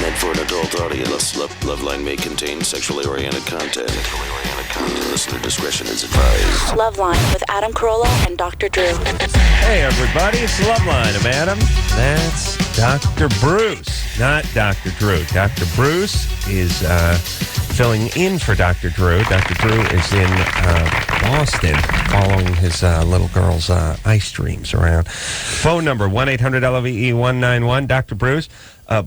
Meant for an adult audience. LoveLine may contain sexually oriented content. Listener discretion is advised. LoveLine with Adam Carolla and Dr. Drew. Hey, everybody, it's LoveLine. I'm Adam. That's Dr. Bruce, not Dr. Drew. Dr. Bruce is filling in for Dr. Drew. Dr. Drew is in Boston following his little girl's ice dreams around. Phone number, 1-800-LOVE-191. Dr. Bruce,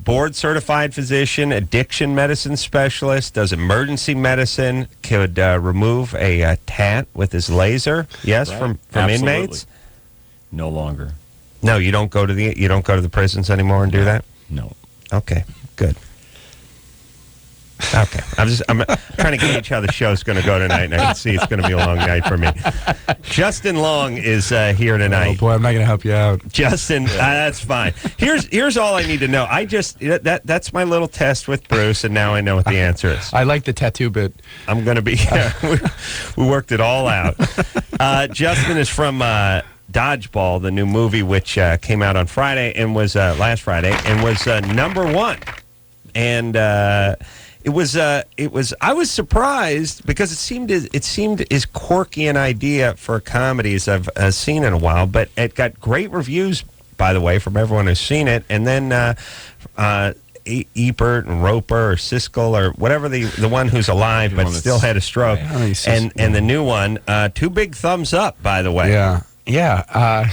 board-certified physician, addiction medicine specialist, does emergency medicine, could remove a tat with his laser, yes, right. from Absolutely. Inmates. No longer. No, you don't go to the prisons anymore and do that? No. Okay, good. Okay, I'm trying to gauge how the show's going to go tonight, and I can see it's going to be a long night for me. Justin Long is here tonight. Oh boy, I'm not going to help you out. Justin, that's fine. Here's all I need to know. That's my little test with Bruce, and now I know what the answer is. I like the tattoo bit. I'm going to be. We worked it all out. Justin is from Dodgeball, the new movie, which came out on Friday and was last Friday, and was number one. And it was. I was surprised because it seemed as quirky an idea for a comedy as I've seen in a while. But it got great reviews, by the way, from everyone who's seen it. And then Ebert and Roper or Siskel or whatever the one who's alive but still had a stroke, and the new one, two big thumbs up, by the way. Yeah. I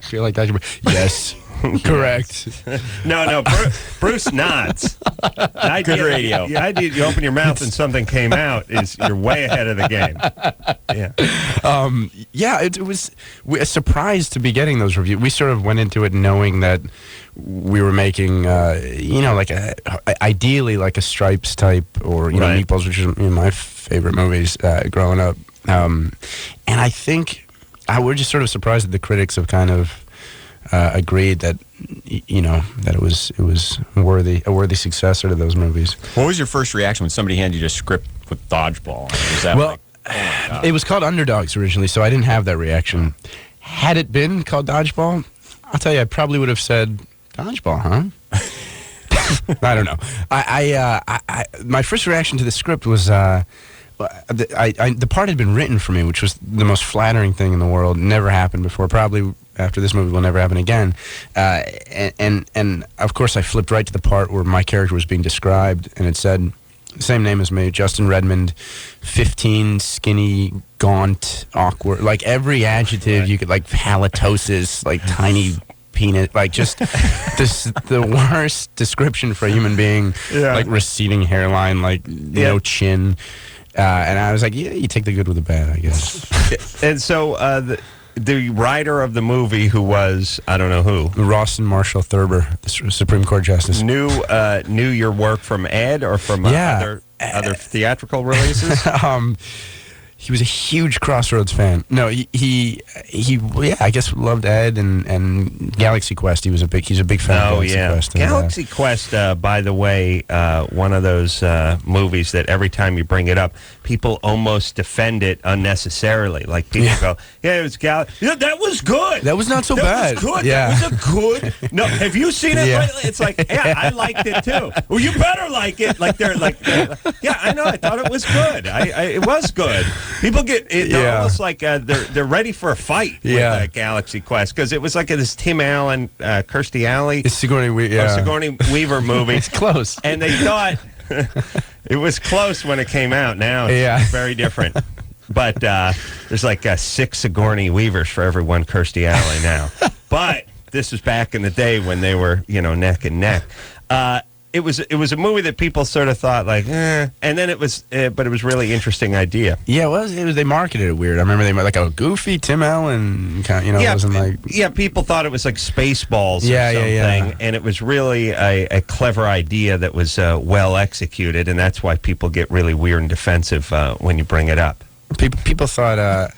feel like that. Yes. Correct. No. Bruce nods. Good radio. The idea you open your mouth and something came out is you're way ahead of the game. Yeah. It was a surprise to be getting those reviews. We sort of went into it knowing that we were making, ideally like a Stripes type or right. Meatballs, which is my favorite movies growing up. And I think we're just sort of surprised that the critics have kind of agreed that that it was a worthy successor to those movies. What was your first reaction when somebody handed you a script with Dodgeball? Was that it was called Underdogs originally, so I didn't have that reaction. Had it been called Dodgeball, I'll tell you, I probably would have said Dodgeball, huh? I don't know. I my first reaction to the script was the part had been written for me, which was the most flattering thing in the world. Never happened before. Probably after this movie will never happen again. And of course I flipped right to the part where my character was being described, and it said, same name as me, Justin Redmond, 15, skinny, gaunt, awkward, like every adjective you could, like halitosis, like tiny peanut, like just the worst description for a human being, like receding hairline, like no chin. And I was like, yeah, you take the good with the bad, I guess. And so the writer of the movie, who was, I don't know who, Rawson Marshall Thurber, the Supreme Court Justice, knew your work from Ed or from other theatrical releases? He was a huge Crossroads fan. No, he I guess loved Ed and Galaxy Quest. He's a big fan of Galaxy Quest. Galaxy Quest, by the way, one of those movies that every time you bring it up, people almost defend it unnecessarily. Like people go, "Yeah, it was Galaxy. Yeah, that was good. That was not so bad. That was good. Yeah. That was a good. No, have you seen it lately? It's like, yeah, I liked it too. Well, you better like it. Like they're like, yeah, I know. I thought it was good. It was good. People get they're almost like they're ready for a fight with Galaxy Quest, because it was like this Tim Allen, Kirstie Alley, Sigourney Weaver movie. It's close, and they thought it was close when it came out. Now it's very different. But there's like 6 Sigourney Weavers for every one Kirstie Alley now. But this was back in the day when they were neck and neck. It was a movie that people sort of thought like, and then it was, but it was really interesting idea. Yeah, it was. They marketed it weird. I remember they were like a goofy Tim Allen kind. It wasn't like people thought it was like Spaceballs or something, and it was really a clever idea that was well executed, and that's why people get really weird and defensive when you bring it up. People thought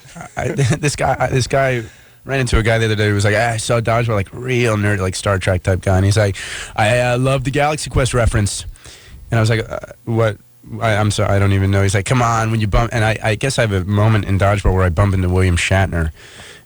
this guy. Ran into a guy the other day who was like, I saw Dodgeball, like real nerd, like Star Trek type guy. And he's like, I love the Galaxy Quest reference. And I was like, what? I'm sorry, I don't even know. He's like, come on, when you bump. And I guess I have a moment in Dodgeball where I bump into William Shatner.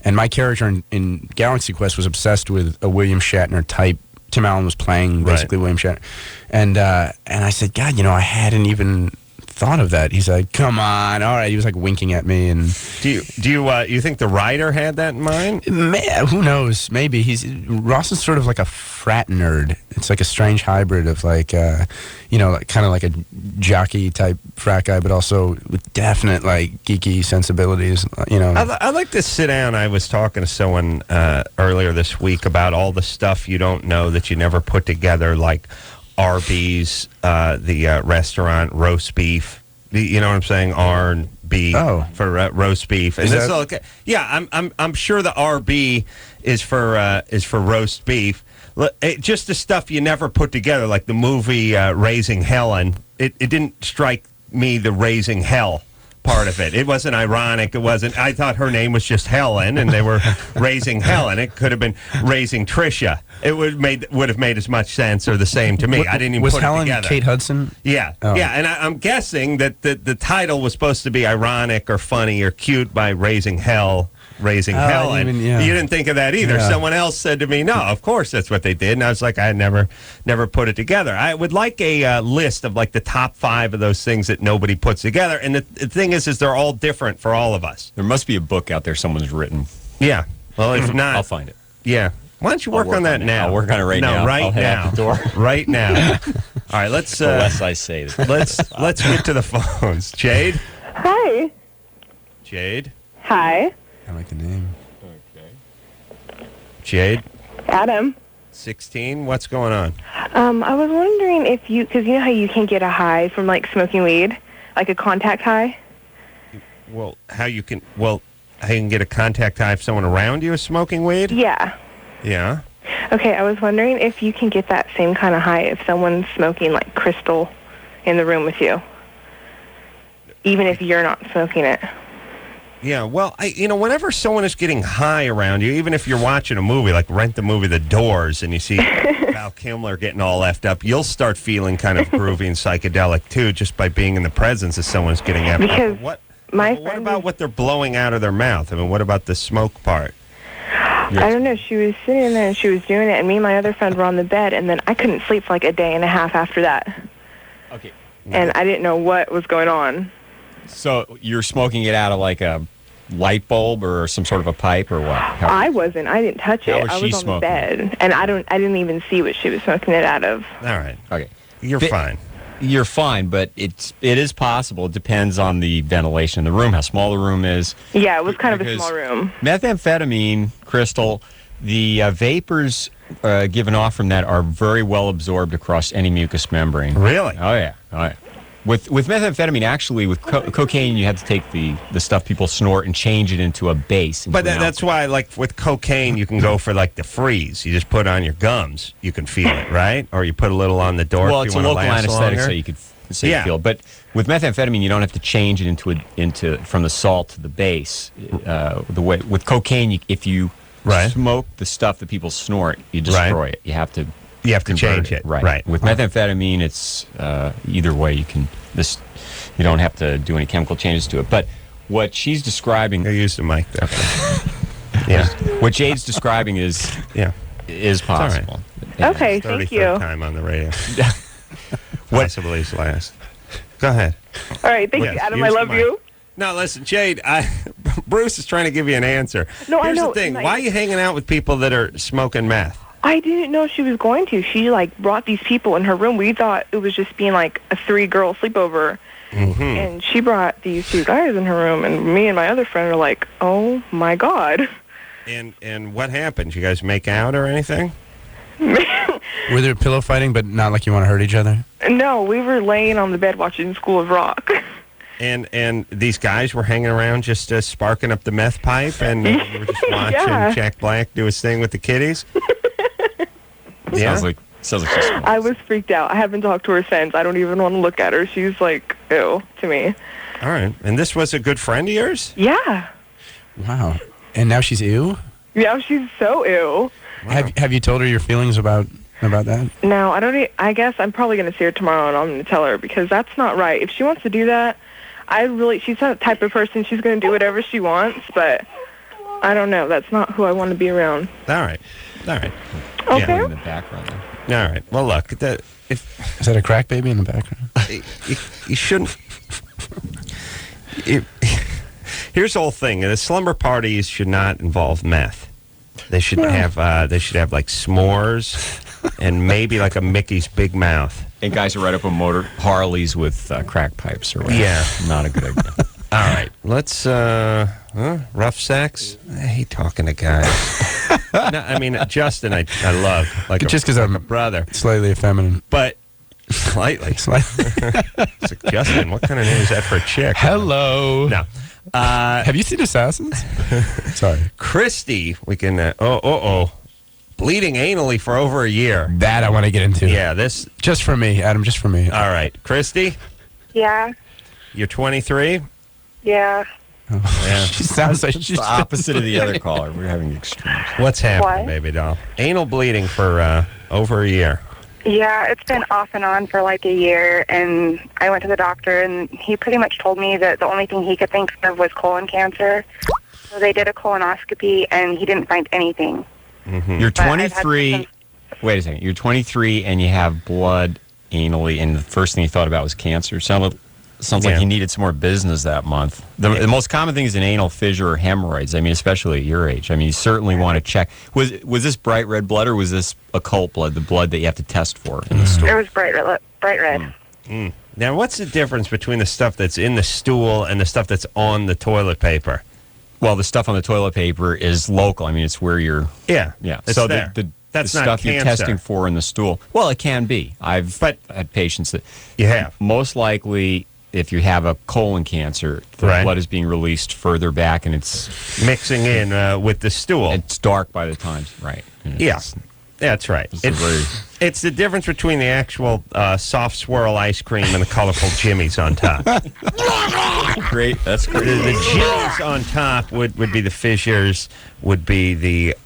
And my character in Galaxy Quest was obsessed with a William Shatner type Tim Allen was playing basically William Shatner, and I said, God, I hadn't even thought of that. He's like, come on, all right. He was like winking at me, and Do you think the writer had that in mind? man, who knows? Maybe Ross is sort of like a frat nerd. It's like a strange hybrid of like, like kind of like a jockey type frat guy, but also with definite like geeky sensibilities. I like to sit down. I was talking to someone earlier this week about all the stuff you don't know that you never put together, like Arby's, the restaurant, roast beef. You know what I'm saying? R&B for roast beef. And this okay. Yeah, I'm sure the RB is for roast beef. Just the stuff you never put together, like the movie Raising Helen. It didn't strike me the Raising Hell part of it. It wasn't ironic. It wasn't. I thought her name was just Helen, and they were raising Helen. It could have been raising Trisha. It would have made as much sense or the same to me. I didn't even was put Helen it together. Kate Hudson? Yeah, and I'm guessing that the title was supposed to be ironic or funny or cute by raising Helen. You didn't think of that either. Yeah. Someone else said to me, no, of course that's what they did. And I was like, I had never put it together. I would like a list of like the top 5 of those things that nobody puts together. And the thing is they're all different for all of us. There must be a book out there someone's written. Yeah. Well, if not, I'll find it. Yeah. Why don't you work on that now? I'll work on it right now. Right I'll head now. out the door. Right now. All right, let's The less I say. let's get to the phones. Jade? Hi. Jade? Hi. I like the name. Jade? Adam. 16. What's going on? I was wondering if because you know how you can get a high from like smoking weed, like a contact high. Well, how you can get a contact high if someone around you is smoking weed? Yeah. Yeah. Okay, I was wondering if you can get that same kind of high if someone's smoking like crystal in the room with you, even if you're not smoking it. Yeah, well, whenever someone is getting high around you, even if you're watching a movie, like rent the movie The Doors, and you see Val Kilmer getting all effed up, you'll start feeling kind of groovy and psychedelic, too, just by being in the presence of someone who's getting effed because up. What about what they're blowing out of their mouth? I mean, what about the smoke part? I don't know. She was sitting there and she was doing it, and me and my other friend were on the bed, and then I couldn't sleep for like a day and a half after that. Okay. And I didn't know what was going on. So you're smoking it out of like a light bulb or some sort of a pipe or what? I wasn't. I didn't touch it. How was I she was on smoking? the bed, and I didn't even see what she was smoking it out of. All right. Okay. You're fine. You're fine, but it is possible. It depends on the ventilation in the room, how small the room is. Yeah, it was kind of a Because small room. Methamphetamine, crystal, the vapors given off from that are very well absorbed across any mucous membrane. Really? Oh, yeah. With methamphetamine, actually, with cocaine, you have to take the stuff people snort and change it into a base. But that's why, like, with cocaine, you can go for, like, the freeze. You just put it on your gums. You can feel it, right? Or you put a little on the door. Well, if it's you a wanna local last anesthetic, longer. so you could you feel. But with methamphetamine, you don't have to change it into from the salt to the base. The way with cocaine, if you smoke the stuff that people snort, you destroy it. You have to change it. Right. With methamphetamine, it's either way. You don't have to do any chemical changes to it. But what she's describing, I used the mic there. What Jade's describing is possible. Okay, thank you. Time on the radio. Possibly his last. Go ahead. All right, thank you, Adam. I love you. No, listen, Jade. Bruce is trying to give you an answer. No, Here's I know. the thing. Why are you hanging out with people that are smoking meth? I didn't know she was going to. She brought these people in her room. We thought it was just being like a 3-girl sleepover. Mm-hmm. And she brought these 2 guys in her room, and me and my other friend were like, "Oh my God!" And what happened? You guys make out or anything? Were there pillow fighting, but not like you want to hurt each other? No, we were laying on the bed watching School of Rock. And these guys were hanging around just sparking up the meth pipe, and you were just watching Jack Black do his thing with the kiddies. Sounds like she's smart. I was freaked out. I haven't talked to her since. I don't even want to look at her. She's like, ew to me. All right. And this was a good friend of yours? Yeah. Wow. And now she's ew? Yeah, she's so ew. Wow. Have you told her your feelings about that? No, I don't. I guess I'm probably going to see her tomorrow, and I'm going to tell her, because that's not right. If she wants to do that, she's not the type of person, she's going to do whatever she wants, but I don't know. That's not who I want to be around. All right. Okay. In the background. All right. Well, look. Is that a crack baby in the background? You shouldn't. Here's the whole thing: the slumber parties should not involve meth. They should have like s'mores and maybe like a Mickey's Big Mouth. And guys who ride up on motor Harleys with crack pipes or whatever. Yeah, not a good idea. All right, let's rough sex. I hate talking to guys. No, I mean, Justin, I love just because I'm a brother, slightly effeminate, but slightly. It's like, Justin, what kind of name is that for a chick? Hello. No. Have you seen Assassins? Sorry, Christy. We can. Bleeding anally for over a year. That I want to get into. Yeah, this just for me, Adam. Just for me. All right, Christy. Yeah. You're 23. Yeah. Yeah. She sounds like she's the opposite of the other caller. We're having extremes. What's happening, What? baby doll? Anal bleeding for over a year. Yeah, it's been off and on for like a year, and I went to the doctor, and he pretty much told me that the only thing he could think of was colon cancer. So they did a colonoscopy, and he didn't find anything. Mm-hmm. You're 23. Wait a second. You're 23 and you have blood anally, and the first thing you thought about was cancer. Sounds like you needed some more business that month. The most common thing is an anal fissure or hemorrhoids. I mean, especially at your age. I mean, you certainly want to check. Was this bright red blood or was this occult blood, the blood that you have to test for in the stool? It was bright red. Now, what's the difference between the stuff that's in the stool and the stuff that's on the toilet paper? Well, the stuff on the toilet paper is local. I mean, it's where you're... Yeah. It's so there. That's the not stuff cancer. you're testing for in the stool. Well, it can be. I've had patients that... You have? Most likely, if you have a colon cancer, the blood is being released further back and it's... Mixing in with the stool. It's dark by the time, right. Yeah. That's right. It's the difference between the actual soft swirl ice cream and the colorful jimmies on top. Great. That's great. The jimmies on top would be the fissures, would be the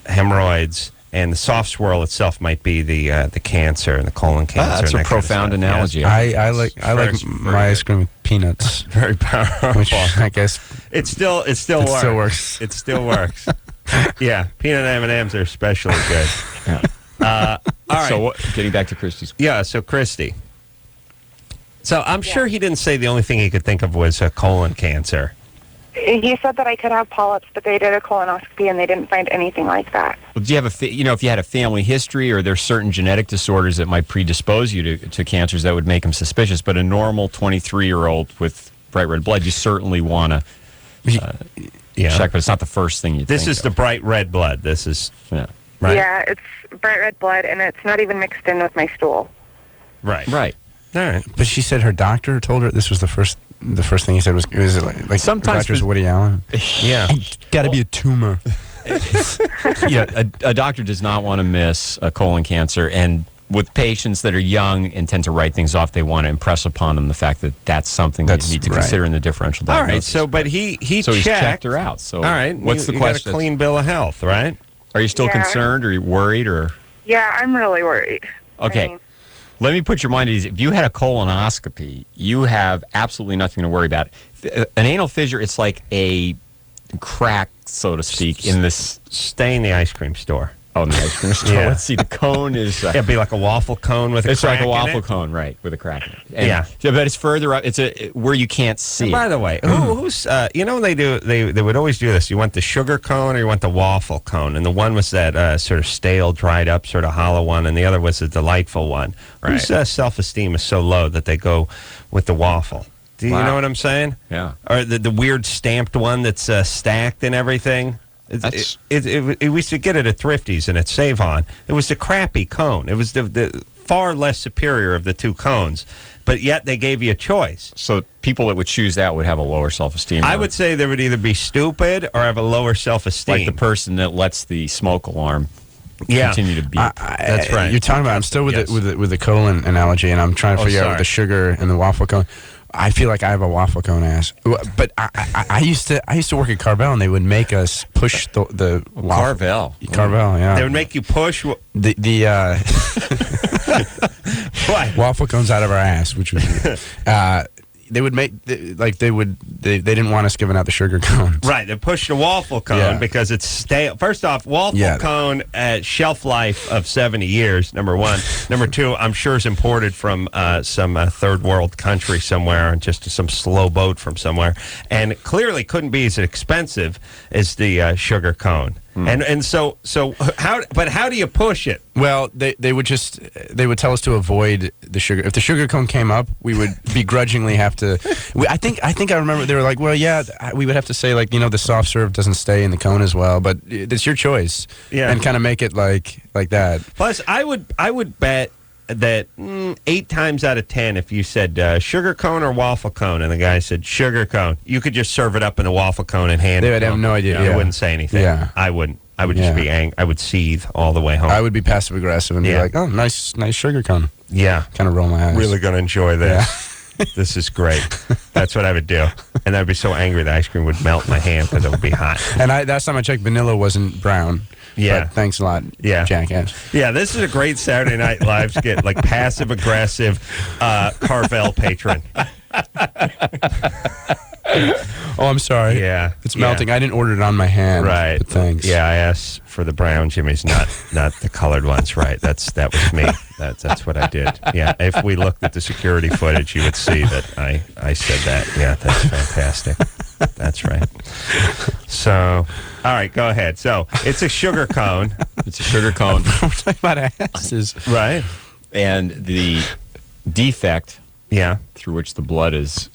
hemorrhoids, and the soft swirl itself might be the cancer and the colon cancer. That's a profound analogy. Yes. I like my ice cream with peanuts. Very powerful. Which I guess it still works. It still works. Yeah, peanut M&Ms are especially good. All right. So, getting back to Christy's. Yeah, so Christy. So I'm sure he didn't say the only thing he could think of was colon cancer. He said that I could have polyps, but they did a colonoscopy and they didn't find anything like that. Well, do you have if you had a family history or there's certain genetic disorders that might predispose you to cancers that would make them suspicious, but a normal 23-year-old with bright red blood, you certainly want to check, but it's not the first thing you think. This is the bright red blood. This is, right? Yeah, it's bright red blood, and it's not even mixed in with my stool. Right. Right. All right. But she said her doctor told her this was the first thing he said was it like sometimes doctor's Woody Allen. Yeah. Got to be a tumor. A doctor does not want to miss a colon cancer, and with patients that are young and tend to write things off, they want to impress upon them the fact that that's something that you need to consider in the differential diagnosis. All right, so but he he's checked her out. So all right, what's the you question? Got a clean bill of health, right? Are you still concerned, or are you worried, or? Yeah, I'm really worried. Okay. I mean, let me put your mind at ease. If you had a colonoscopy, you have absolutely nothing to worry about. An anal fissure, it's like a crack, so to speak, in this... Stay in the ice cream store. Oh, in the ice cream store. Yeah. Let's see, the cone is... It'd be like a waffle cone with a it's crack like a waffle in it. cone, right, with a crack in it. And, Yeah. But it's further up. It's where you can't see. And by the way, who's when they would always do this. You want the sugar cone or you want the waffle cone, and the one was that sort of stale, dried up, sort of hollow one, and the other was the delightful one. Right. Whose self-esteem is so low that they go with the waffle? Do you know what I'm saying? Yeah. Or the weird stamped one that's stacked and everything. We used to get it at Thrifty's and at Save On. It was the crappy cone. It was the far less superior of the two cones, but yet they gave you a choice. So people that would choose that would have a lower self-esteem. I would say they would either be stupid or have a lower self-esteem. Like the person that lets the smoke alarm continue to beep. That's right. You're talking about. I'm still with the colon analogy, and I'm trying to figure out with the sugar and the waffle cone. I feel like I have a waffle cone ass, but I used to work at Carvel, and they would make us push the Carvel, yeah. They would make you push the what? waffle cones out of our ass, which was they would make they didn't want us giving out the sugar cones. Right, they pushed the waffle cone because it's stale. First off, waffle cone shelf life of 70 years, number one. Number two, I'm sure is imported from some third world country somewhere, and just some slow boat from somewhere, and it clearly couldn't be as expensive as the sugar cone. And so how do you push it? Well, they would tell us to avoid the sugar. If the sugar cone came up, we would begrudgingly have to. I think I remember they were like, well, yeah, we would have to say like, the soft serve doesn't stay in the cone as well, but it's your choice. Yeah, and kind of make it like that. Plus, I would bet that 8 times out of 10, if you said sugar cone or waffle cone, and the guy said sugar cone, you could just serve it up in a waffle cone and hand it. They would have no idea. I wouldn't say anything. Yeah. I wouldn't. I would just be angry. I would seethe all the way home. I would be passive aggressive and be like, "Oh, nice sugar cone." Yeah, kind of roll my eyes. Really going to enjoy this. Yeah. This is great. That's what I would do, and I'd be so angry the ice cream would melt in my hand because it would be hot. And last time I checked, vanilla wasn't brown. Yeah. But thanks a lot, jackass. Yeah, this is a great Saturday Night Live skit, like passive-aggressive Carvel patron. Oh, I'm sorry. Yeah. It's melting. I didn't order it on my hand. Right. But thanks. Yeah, I asked for the brown Jimmys, not the colored ones. Right. That was me. That's what I did. Yeah. If we looked at the security footage, you would see that I said that. Yeah, that's fantastic. That's right. So, all right, go ahead. So, it's a sugar cone. It's a sugar cone. We're talking about asses. Right. And the defect through which the blood is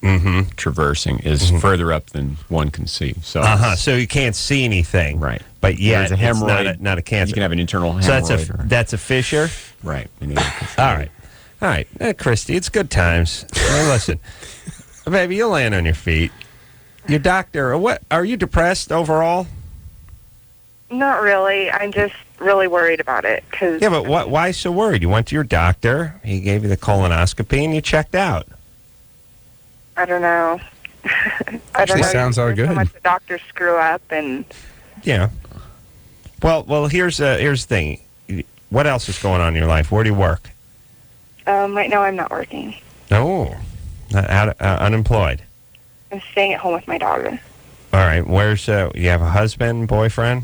traversing is further up than one can see. So, so you can't see anything. Right. But it's a hemorrhoid. Not a cancer. You can have an internal hemorrhoid. So that's a fissure? Right. All right. Christy, it's good times. Hey, listen, baby, you'll land on your feet. Your doctor, what are you depressed overall? Not really. I'm just really worried about it. Yeah, but why so worried? You went to your doctor, he gave you the colonoscopy, and you checked out. I don't know. I don't know. Sounds all good. So much the doctors screw up, and yeah. Well, here's the thing. What else is going on in your life? Where do you work? Right now I'm not working. No, unemployed. I'm staying at home with my daughter. All right. Where's you have a husband, boyfriend?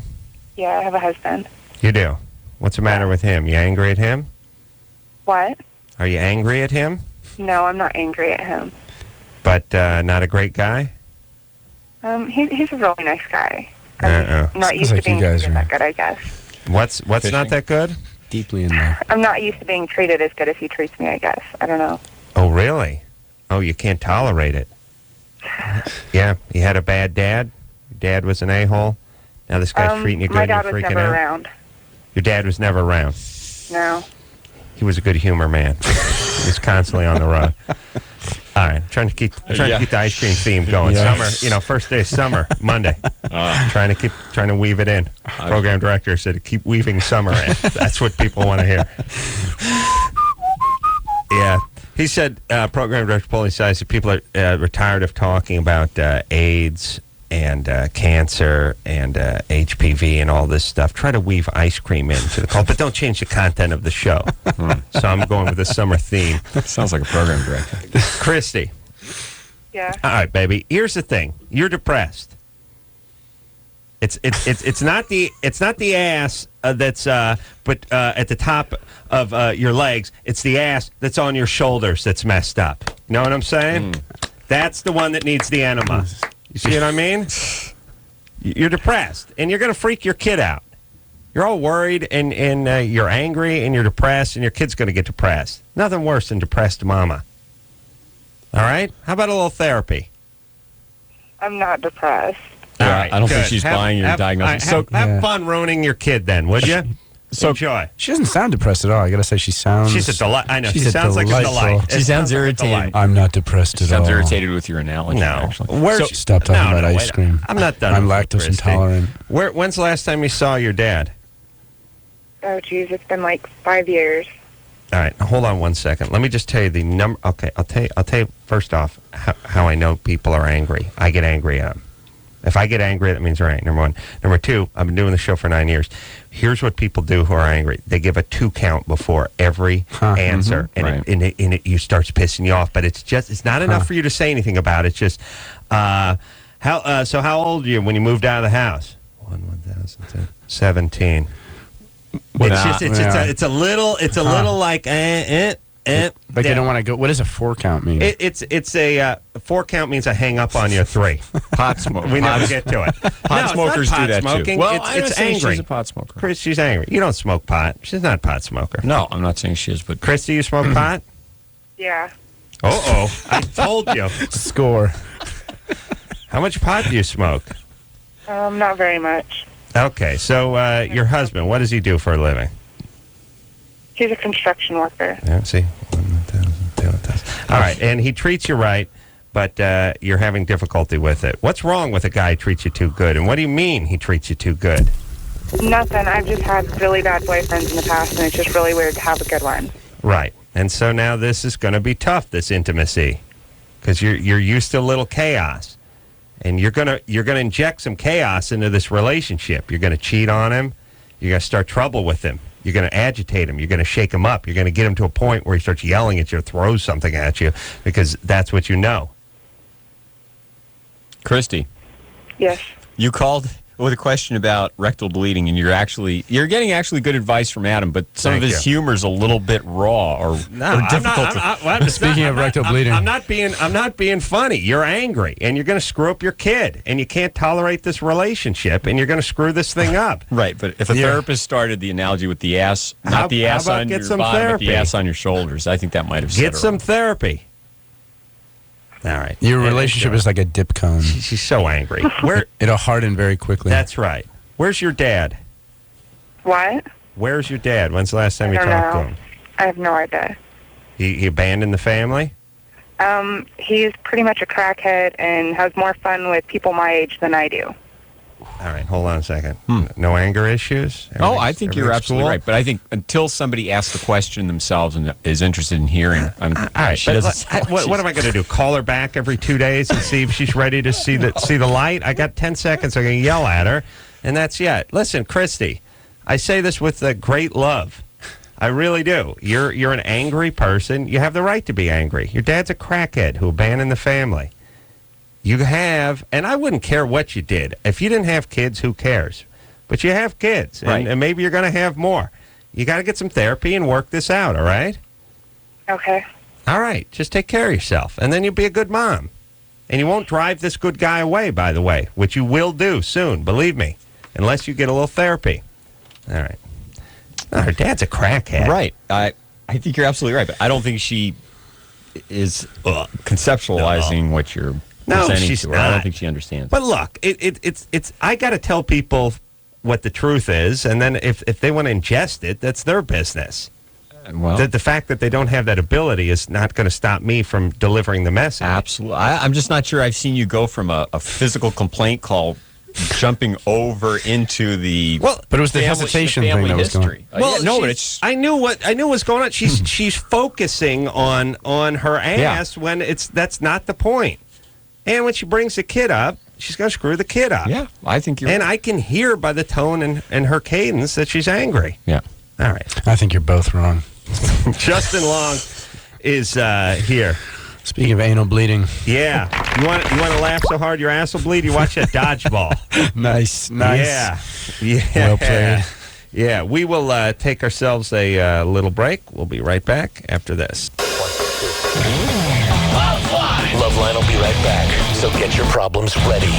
Yeah, I have a husband. You do? What's the matter with him? You angry at him? What? Are you angry at him? No, I'm not angry at him. But not a great guy? He's a really nice guy. I'm not used to being treated that good, I guess. What's not that good? Deeply in love. I'm not used to being treated as good as he treats me, I guess. I don't know. Oh, really? Oh, you can't tolerate it. Yeah, you had a bad dad? Your dad was an a-hole? Now this guy's treating you good and you're freaking out? My dad was never around. Your dad was never around? No. He was a good humor man. He was constantly on the road. All right, trying to keep the ice cream theme going. Summer, first day of summer, Monday. Trying to weave it in. Program director said, keep weaving summer in. That's what people want to hear. Yeah. He said, Program Director Paulie says that people are tired of talking about AIDS and cancer and HPV and all this stuff. Try to weave ice cream into the call, but don't change the content of the show. So I'm going with the summer theme. Sounds like a program director. Christy. Yeah. All right, baby. Here's the thing. You're depressed. It's not the ass that's but at the top of your legs. It's the ass that's on your shoulders that's messed up. You know what I'm saying? That's the one that needs the enema. You see what I mean? You're depressed, and you're going to freak your kid out. You're all worried, and you're angry, and you're depressed, and your kid's going to get depressed. Nothing worse than depressed mama. All right? How about a little therapy? I'm not depressed. All right, I don't think she's buying your diagnosis. Have fun ruining your kid then, would you? So enjoy. She doesn't sound depressed at all. I got to say, she's a delight. I know. She sounds like a delight. She sounds irritated. I'm not depressed at all. She sounds irritated with your analogy, actually. Stop talking about ice cream. I'm not done. I'm lactose intolerant. When's the last time you saw your dad? Oh, geez, it's been like 5 years. All right, hold on 1 second. Let me just tell you the number. Okay, I'll tell you first off how I know people are angry. I get angry at them. If I get angry, that means you're angry, number one. Number two, I've been doing the show for 9 years. Here's what people do who are angry. They give a 2 count before every answer, and it starts pissing you off. But it's not enough for you to say anything about it. It's just, how old are you when you moved out of the house? 17. It's a little like Like they don't want to go. What does a 4 count mean? It's a 4 count means I hang up on you 3. Pot smoke. We never get to it. Pot smokers do that smoking. too. Well, it's angry. She's a pot smoker. Chris, she's angry. You don't smoke pot. She's not a pot smoker. No, I'm not saying she is, but Christy, you smoke pot? Yeah. I told you. Score. How much pot do you smoke? Not very much. Okay, so your husband, what does he do for a living? He's a construction worker. Yeah, see? 1,000, 2,000. All right, and he treats you right, but you're having difficulty with it. What's wrong with a guy who treats you too good? And what do you mean he treats you too good? Nothing. I've just had really bad boyfriends in the past, and it's just really weird to have a good one. Right. And so now this is going to be tough, this intimacy, because you're used to a little chaos. And you're gonna inject some chaos into this relationship. You're gonna cheat on him. You're gonna start trouble with him. You're gonna agitate him. You're gonna shake him up. You're gonna get him to a point where he starts yelling at you, or throws something at you, because that's what you know. Christy. Yes. You called with a question about rectal bleeding, and you're getting good advice from Adam, but some of his humor's a little bit raw or difficult. Speaking of rectal bleeding, I'm not being funny. You're angry, and you're going to screw up your kid, and you can't tolerate this relationship, and you're going to screw this thing up. Right, but if a therapist started the analogy with the ass, not the ass on your bottom, but the ass on your shoulders, I think that might have get some therapy. All right. Your relationship is like a dip cone. She's so angry. It'll harden very quickly. That's right. Where's your dad? What? Where's your dad? When's the last time you talked to him? I have no idea. He abandoned the family? He's pretty much a crackhead and has more fun with people my age than I do. All right, hold on a second. No anger issues? I think you're absolutely right. But I think until somebody asks the question themselves and is interested in hearing, all right. What am I going to do? Call her back every 2 days and see if she's ready to see the light? I got 10 seconds. I'm going to yell at her, and that's it. Listen, Christy, I say this with great love. I really do. You're an angry person. You have the right to be angry. Your dad's a crackhead who abandoned the family. You have, and I wouldn't care what you did. If you didn't have kids, who cares? But you have kids, and maybe you're going to have more. You got to get some therapy and work this out, all right? Okay. All right. Just take care of yourself, and then you'll be a good mom. And you won't drive this good guy away, by the way, which you will do soon, believe me, unless you get a little therapy. All right. Oh, her dad's a crackhead. Right. I think you're absolutely right, but I don't think she is conceptualizing what you're... No, she's not. I don't think she understands. But look, it's. I got to tell people what the truth is, and then if they want to ingest it, that's their business. Well, the fact that they don't have that ability is not going to stop me from delivering the message. Absolutely. I'm just not sure I've seen you go from a physical complaint call jumping over into the but it was the hesitation thing that was going on. Well, no, it's I knew what was going on. She's focusing on her ass when that's not the point. And when she brings the kid up, she's going to screw the kid up. Yeah, I think you're... And I can hear by the tone and her cadence that she's angry. Yeah. All right. I think you're both wrong. Justin Long is here. Speaking of anal bleeding. Yeah. You want to laugh so hard your ass will bleed? You watch that Dodgeball. Nice. Yeah. Well played. Yeah, we will take ourselves a little break. We'll be right back after this. LoveLine will be right back, so get your problems ready.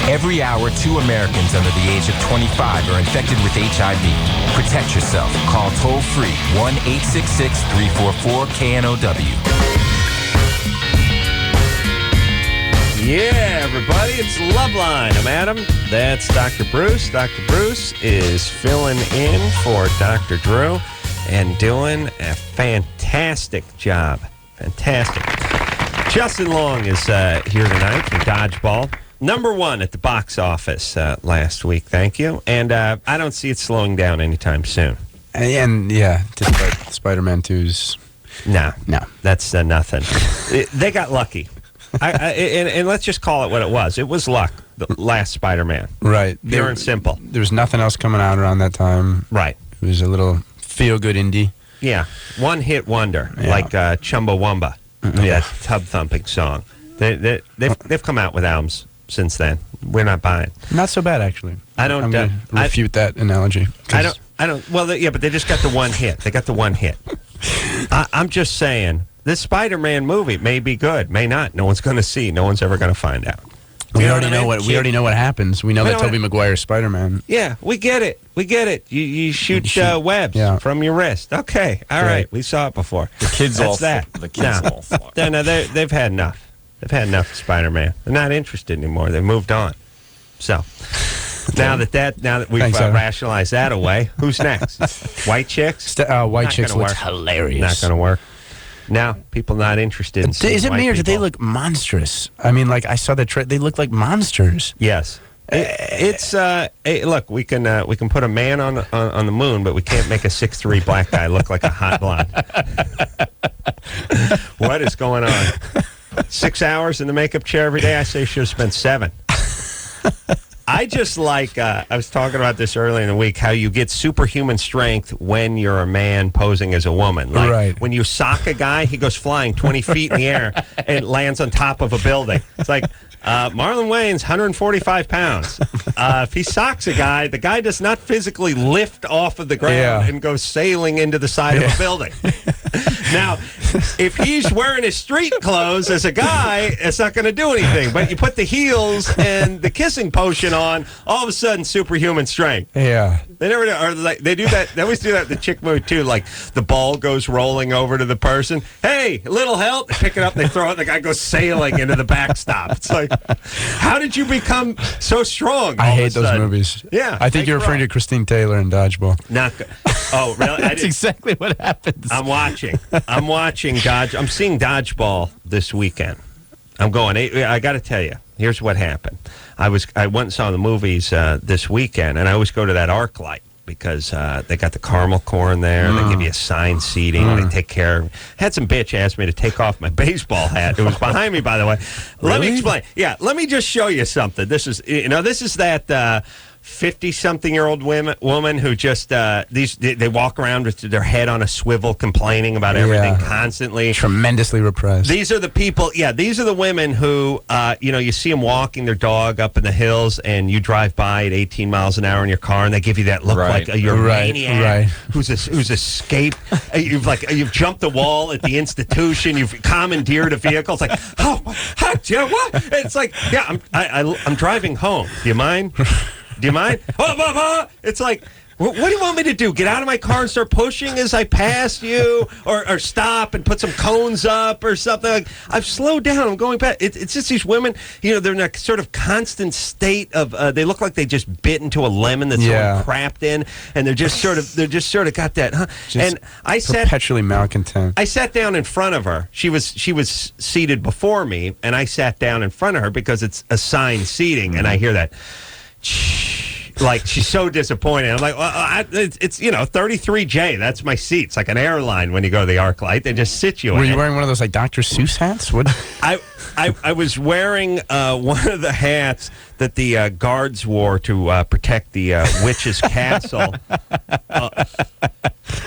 Every hour, 2 Americans under the age of 25 are infected with HIV. Protect yourself. Call toll-free 1-866-344-KNOW. Yeah, everybody, it's LoveLine. I'm Adam. That's Dr. Bruce. Dr. Bruce is filling in for Dr. Drew and doing a fantastic job. Fantastic. Justin Long is here tonight from Dodgeball. #1 at the box office last week. Thank you. And I don't see it slowing down anytime soon. And yeah, despite Spider-Man 2's... No. That's nothing. They got lucky. And let's just call it what it was. It was luck. The last Spider-Man. Right. Pure and simple. There was nothing else coming out around that time. Right. It was a little feel-good indie. Yeah. One-hit wonder, like Chumbawamba, that tub-thumping song. They've come out with albums since then. We're not buying. Not so bad, actually. I'm going to refute that analogy. I don't. Well, but they just got the one hit. They got the one hit. I'm just saying, this Spider-Man movie may be good, may not. No one's going to see. No one's ever going to find out. We already know what happens. We know that Tobey Maguire's Spider-Man. Yeah, we get it. You shoot webs from your wrist. Okay, all right. We saw it before. The kids all that. The kids all flock. No, they've had enough. They've had enough of Spider-Man. They're not interested anymore. They've moved on. So now that we've rationalized that away, who's next? White chicks? White chicks looks hilarious. Not going to work. Now, people not interested in seeing Is it white me or do people. they look monstrous? I mean, like I saw the they look like monsters. Yes. Look, we can put a man on the moon, but we can't make a 6'3" black guy look like a hot blonde. What is going on? 6 hours in the makeup chair every day? I say you should have spent 7. I just like, I was talking about this earlier in the week, how you get superhuman strength when you're a man posing as a woman. Like, right. When you sock a guy, he goes flying 20 feet in the air and lands on top of a building. It's like, Marlon Wayne's 145 pounds. If he socks a guy, the guy does not physically lift off of the ground and go sailing into the side of a building. Now, if he's wearing his street clothes as a guy, it's not going to do anything. But you put the heels and the kissing potion on, all of a sudden, superhuman strength. Yeah. They never do, or like they do that. They always do that. The chick movie too. Like the ball goes rolling over to the person. Hey, a little help. They pick it up. They throw it. The guy goes sailing into the backstop. It's like, how did you become so strong? I hate those movies. Yeah, I think you're referring to Christine Taylor in Dodgeball. Not good. Oh, really? That's exactly what happens. I'm watching Dodge. I'm seeing Dodgeball this weekend. I'm going. I got to tell you. Here's what happened. I went and saw the movies this weekend, and I always go to that ArcLight because they got the caramel corn there. They give you assigned seating. They take care. Had some bitch ask me to take off my baseball hat. It was behind me, by the way. Let me explain. Yeah, let me just show you something. This is that 50-something-year-old woman who just they walk around with their head on a swivel, complaining about everything constantly. Tremendously repressed. These are the people. Yeah, these are the women who you see them walking their dog up in the hills, and you drive by at 18 miles an hour in your car, and they give you that look like you're a maniac who's escaped. You've jumped the wall at the institution. You've commandeered a vehicle. It's like, what? It's like, yeah, I'm driving home. Do you mind? Do you mind? It's like, what do you want me to do? Get out of my car and start pushing as I pass you? Or stop and put some cones up or something? Like, I've slowed down. I'm going back. It's just these women, they're in a sort of constant state of, they look like they just bit into a lemon that someone crapped in, and they're just sort of got that, Just and I sat perpetually malcontent. I sat down in front of her. She was seated before me, and I sat down in front of her because it's assigned seating, and I hear that. Like, she's so disappointed. I'm like, well, it's 33J. That's my seat. It's like an airline when you go to the ArcLight. They just sit you in. Were you wearing one of those like Dr. Seuss hats? What? I was wearing one of the hats that the guards wore to protect the witch's castle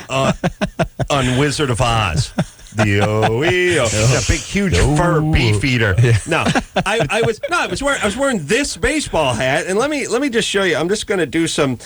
on Wizard of Oz. That big, huge fur beef eater. Yeah. No, I was wearing this baseball hat, and let me just show you. I'm just going to do some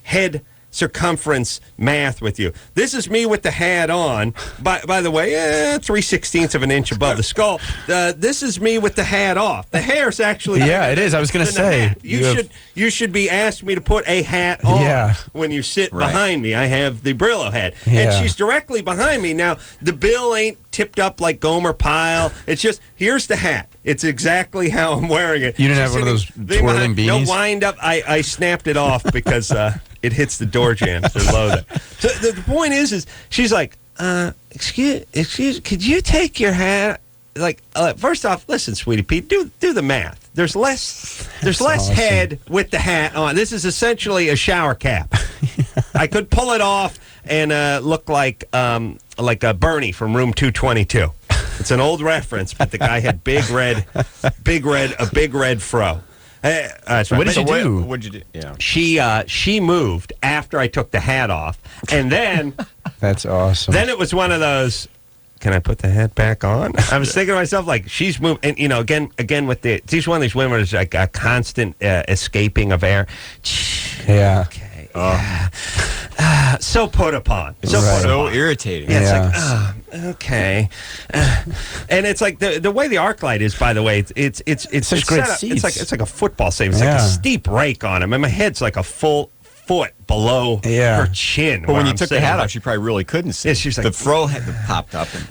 head circumference math with you. This is me with the hat on. By the way, 3/16 of an inch above the skull. This is me with the hat off. The hair's actually it is. I was going to say you should be asking me to put a hat on when you sit behind me. I have the Brillo hat, and she's directly behind me. Now the bill ain't tipped up like Gomer Pyle. It's just, here's the hat. It's exactly how I'm wearing it. You didn't have one of those twirling beanies? No wind up. I snapped it off because it hits the door jambs. They're low there. So the point is she's like, excuse, could you take your hat? Like, first off, listen, sweetie Pete, do the math. There's less awesome. head with the hat on. This is essentially a shower cap. I could pull it off and look like Bernie from Room 222. It's an old reference, but the guy had a big red fro. That's right. What did you do? What did you do? Yeah. She moved after I took the hat off, and then That's awesome. then it was one of those. Can I put the hat back on? I was thinking to myself, like, she's moved, and again with she's one of these women who's like a constant escaping of air. Yeah. Okay. So put upon. So irritating. Yeah, it's like, okay. And it's like the way the arc light is, by the way, it's such great set up- seats. it's like a football save. It's like Yeah. a steep rake on him, and my head's like a full foot below her chin. But when where you I'm took the sitting. hat off, she probably really couldn't see. Yeah, she's like, the fro had popped up. And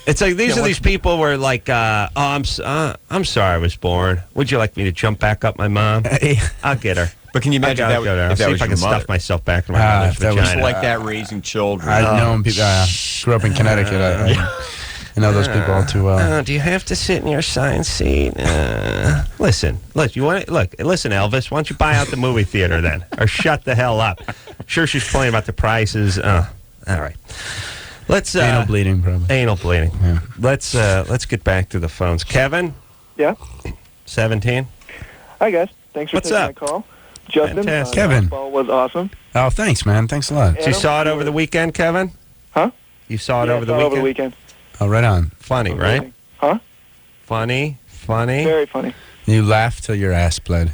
it's like these are these people where like, I'm sorry I was born. Would you like me to jump back up my mom? I'll get her. But can you imagine I'll that, go there. if that See was if I your can mother? stuff myself back in my mother's if that was vagina. Like that raising children. I've known people. Grew up in Connecticut. I know those people all too well. Do you have to sit in your assigned seat? Listen, listen, Elvis. Why don't you buy out the movie theater then, or shut the hell up? Sure, she's playing about the prices. All right, let's Anal bleeding, probably. Anal bleeding. Yeah. Let's get back to the phones. Kevin, Yeah. 17. Hi, guys. Thanks for What's taking up? my call. Justin, Fantastic. Kevin. Dodgeball was awesome. Oh, thanks, man. Thanks a lot. So you saw it over the weekend, Kevin? Huh? You saw it Yeah, over the saw it weekend? over the weekend. Oh, right on. Funny, right? Huh? Funny. Very funny. You laughed till your ass bled.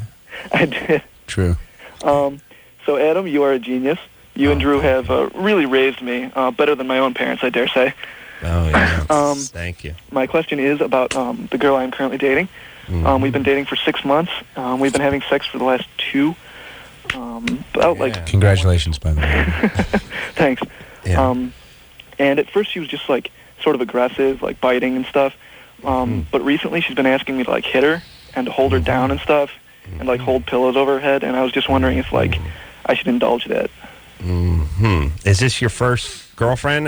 I did. True. So, Adam, you are a genius. You and Drew have really raised me better than my own parents, I dare say. Oh, yeah. Thank you. My question is about the girl I'm currently dating. We've been dating for 6 months. We've been having sex for the last 2. Congratulations, by the way. Thanks. Yeah. And at first she was just like sort of aggressive, like biting and stuff. But recently she's been asking me to like hit her and to hold her down and stuff, and like hold pillows over her head. And I was just wondering if like I should indulge that. Is this your first girlfriend?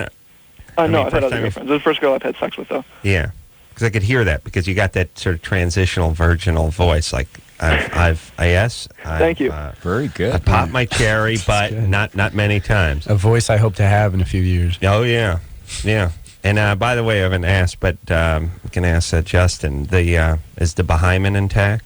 No, mean, I've had first other time girlfriends. This is the first girl I've had sex with, though. Yeah, because I could hear that because you got that sort of transitional, virginal voice. Like Thank you. Very good. I popped my cherry, but not many times. A voice I hope to have in a few years. Oh yeah. And by the way, I haven't asked, but we can ask Justin. Is the behymen intact?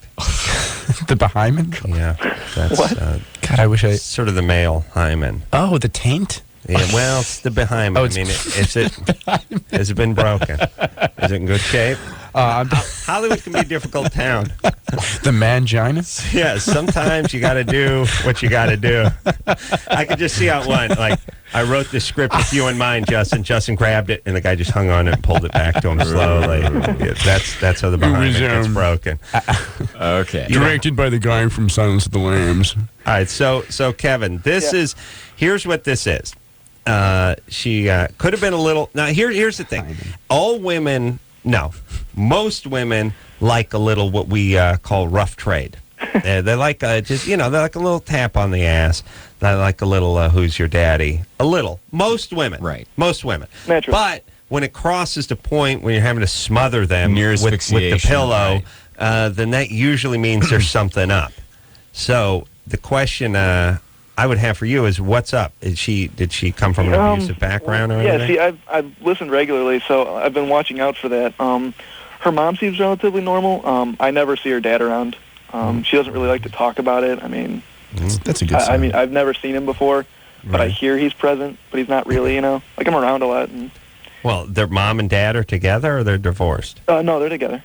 The behymen? Yeah, that's What? God, I wish I. sort of the male hymen. Oh, the taint? Yeah, well, it's the behymen. Oh, I mean, has it been broken? Is it in good shape? Hollywood can be a difficult town. The mangina? Yeah, sometimes you got to do what you got to do. I could just see how it went. Like, I wrote the script with you in mind, Justin. Justin grabbed it, and the guy just hung on it and pulled it back to him slowly. Yeah, that's how the behind gets broken. Okay. Directed by the guy from Silence of the Lambs. All right, so Kevin, here's what this is. She could have been a little. Now here's the thing. Most women like a little what we call rough trade. They like they're like a little tap on the ass. They like a little who's your daddy? A little. Most women. Right. Most women. Naturally. But when it crosses the point when you're having to smother them Near with the asphyxiation, pillow, then that usually means there's something up. So the question I would have for you is, what's up? Did she come from an abusive background or anything? Yeah, see, I've listened regularly, so I've been watching out for that. Her mom seems relatively normal. I never see her dad around. She doesn't really like to talk about it. I mean, That's a good sign. I mean, I've never seen him before, but I hear he's present, but he's not really, Like, I'm around a lot. And, Well, their mom and dad are together, or they're divorced? no, they're together.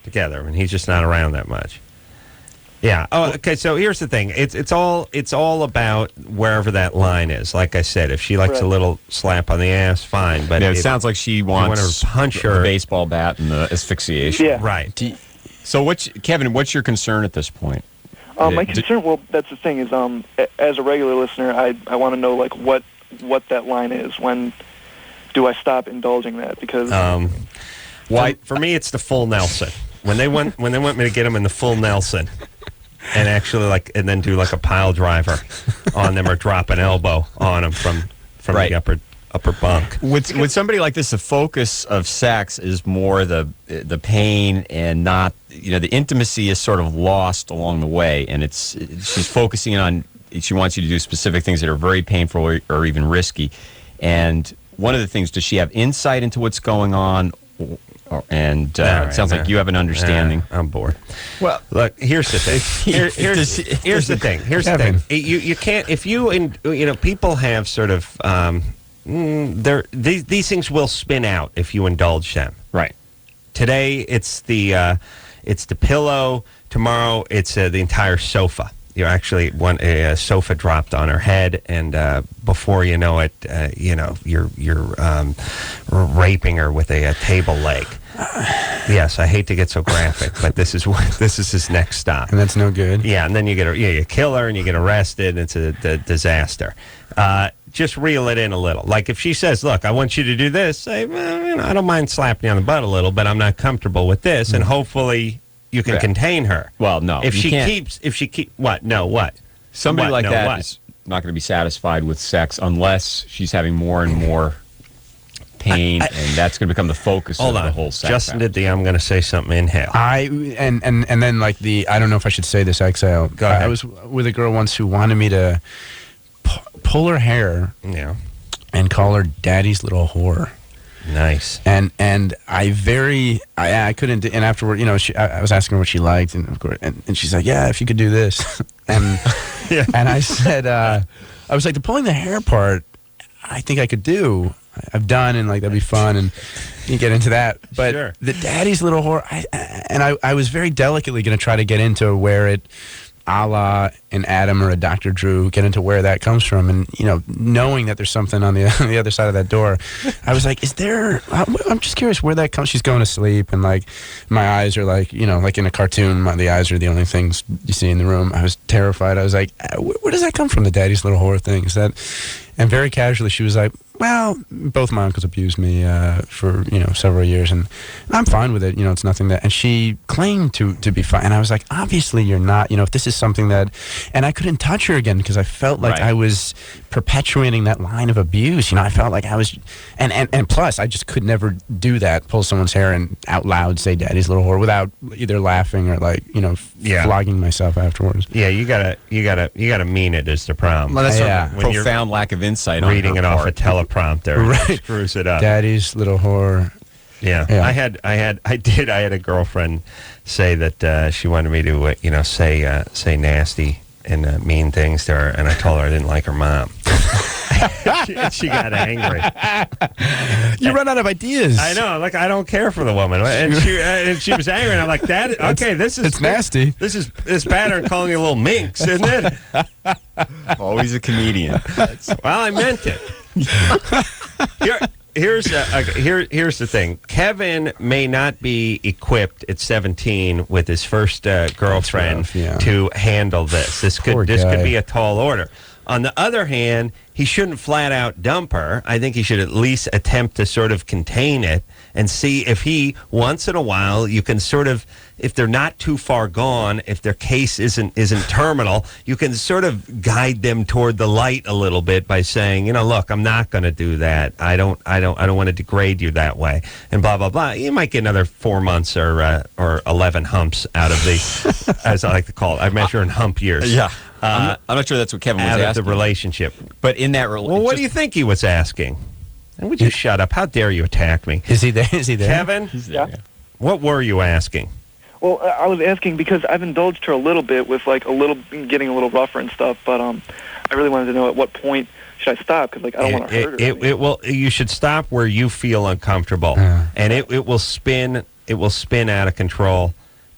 Together, and he's just not around that much. Yeah. Oh, okay. So here's the thing. It's all about wherever that line is. Like I said, if she likes a little slap on the ass, fine. But it sounds like she wants to punch the her baseball bat and the asphyxiation. Yeah. right. So, Kevin, what's your concern at this point? My concern, well, that's the thing is, as a regular listener, I want to know like what that line is. When do I stop indulging that? Because Why? For me, it's the full Nelson. When they want me to get them in the full Nelson, and actually and then do like a pile driver on them or drop an elbow on them from the upper bunk. With somebody like this, the focus of sex is more the pain and not the intimacy is sort of lost along the way, and she's focusing on. She wants you to do specific things that are very painful or even risky. And one of the things, does she have insight into what's going on, And All it sounds like you have an understanding. I'm bored. Well, Look, here's the thing. Here's the thing. Here's the thing. You can't, if people have sort of, these things will spin out if you indulge them. Right. Today it's the pillow. Tomorrow it's the entire sofa. You actually a sofa dropped on her head, and before you know it, you're raping her with a table leg. Yes, I hate to get so graphic, but this is his next stop, and that's no good. Yeah, and then you kill her and you get arrested, and it's a disaster. Just reel it in a little. Like if she says, "Look, I want you to do this," say, "Well, I don't mind slapping you on the butt a little, but I'm not comfortable with this," and hopefully you can contain her. Well, no. If she keeps what? No, what? Somebody what? like No, that what? is not going to be satisfied with sex unless she's having more and more pain, and that's going to become the focus of the whole sex. Justin did the I'm going to say something inhale. And then like I don't know if I should say this exhale. Go ahead. I was with a girl once who wanted me to pull her hair, and call her daddy's little whore. Nice. And I couldn't. And afterward, I was asking her what she liked, and of course, and she's like, "Yeah, if you could do this." And and I said, I was like, the pulling the hair part, I think I could do. I've done, and like that'd be fun, and you get into that. But Sure. the daddy's little whore, I was very delicately going to try to get into where it, a la an Adam or a Dr. Drew, get into where that comes from, and knowing that there's something on the other side of that door, I was like, is there? I'm just curious where that comes. She's going to sleep, and like my eyes are like like in a cartoon, the eyes are the only things you see in the room. I was terrified. I was like, where does that come from? The daddy's little whore thing, is that? And very casually, she was like, well, both my uncles abused me for several years, and I'm fine with it. It's nothing that. And she claimed to be fine, and I was like, obviously you're not. If this is something that, and I couldn't touch her again because I felt like I was perpetuating that line of abuse. I felt like I was, and plus I just could never do that. Pull someone's hair and out loud say "daddy's little whore" without either laughing or flogging myself afterwards. Yeah, you gotta mean it is the problem. Well, that's Yeah. a profound lack of insight. Reading on it her off a part. teleprompter Right. screws it up. Daddy's little whore. Yeah. Yeah. I had a girlfriend say that she wanted me to say nasty and mean things to her, and I told her I didn't like her mom. she got angry. You run out of ideas. I know. Like I don't care for the woman, and she was angry. And I'm like, "That okay? It's nasty. This is better than calling you a little minx, isn't it?" Always a comedian. Well, I meant it. Here's the thing. Kevin may not be equipped at 17 with his first girlfriend to handle this. This could be a tall order. On the other hand, he shouldn't flat out dump her. I think he should at least attempt to sort of contain it and see if he, once in a while, you can sort of, if they're not too far gone, if their case isn't terminal, you can sort of guide them toward the light a little bit by saying, look, I'm not going to do that. I don't want to degrade you that way, and blah blah blah. You might get another 4 months or 11 humps out of the, as I like to call it. I measure in hump years. Yeah. I'm not sure that's what Kevin was Out of asking. the relationship. But in that relationship... Well, what do you think he was asking? And would you shut up? How dare you attack me? Is he there? Kevin? Yeah. What were you asking? Well, I was asking because I've indulged her a little bit with getting a little rougher and stuff, but I really wanted to know at what point should I stop because I don't want to hurt her. You should stop where you feel uncomfortable, and it will spin. It will spin out of control,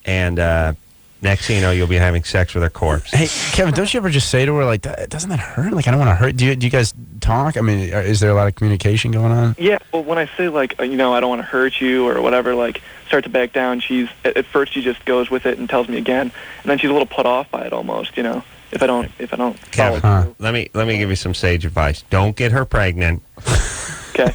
and next thing you know, you'll be having sex with her corpse. Hey, Kevin, don't you ever just say to her, like, doesn't that hurt? Like, I don't want to hurt. Do you guys talk? I mean, is there a lot of communication going on? Yeah, well, when I say, I don't want to hurt you or whatever, start to back down, at first she just goes with it and tells me again, and then she's a little put off by it almost, if I don't follow through. Let me give you some sage advice. Don't get her pregnant. Okay.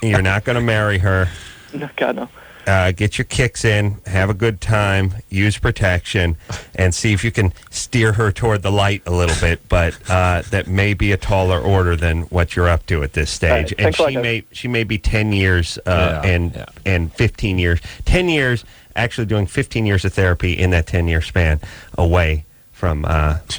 You're not going to marry her. No, God, no. Get your kicks in, have a good time, use protection, and see if you can steer her toward the light a little bit. But that may be a taller order than what you're up to at this stage. Right. And she may be 10 years and 15 years. 10 years, actually doing 15 years of therapy in that 10-year span away from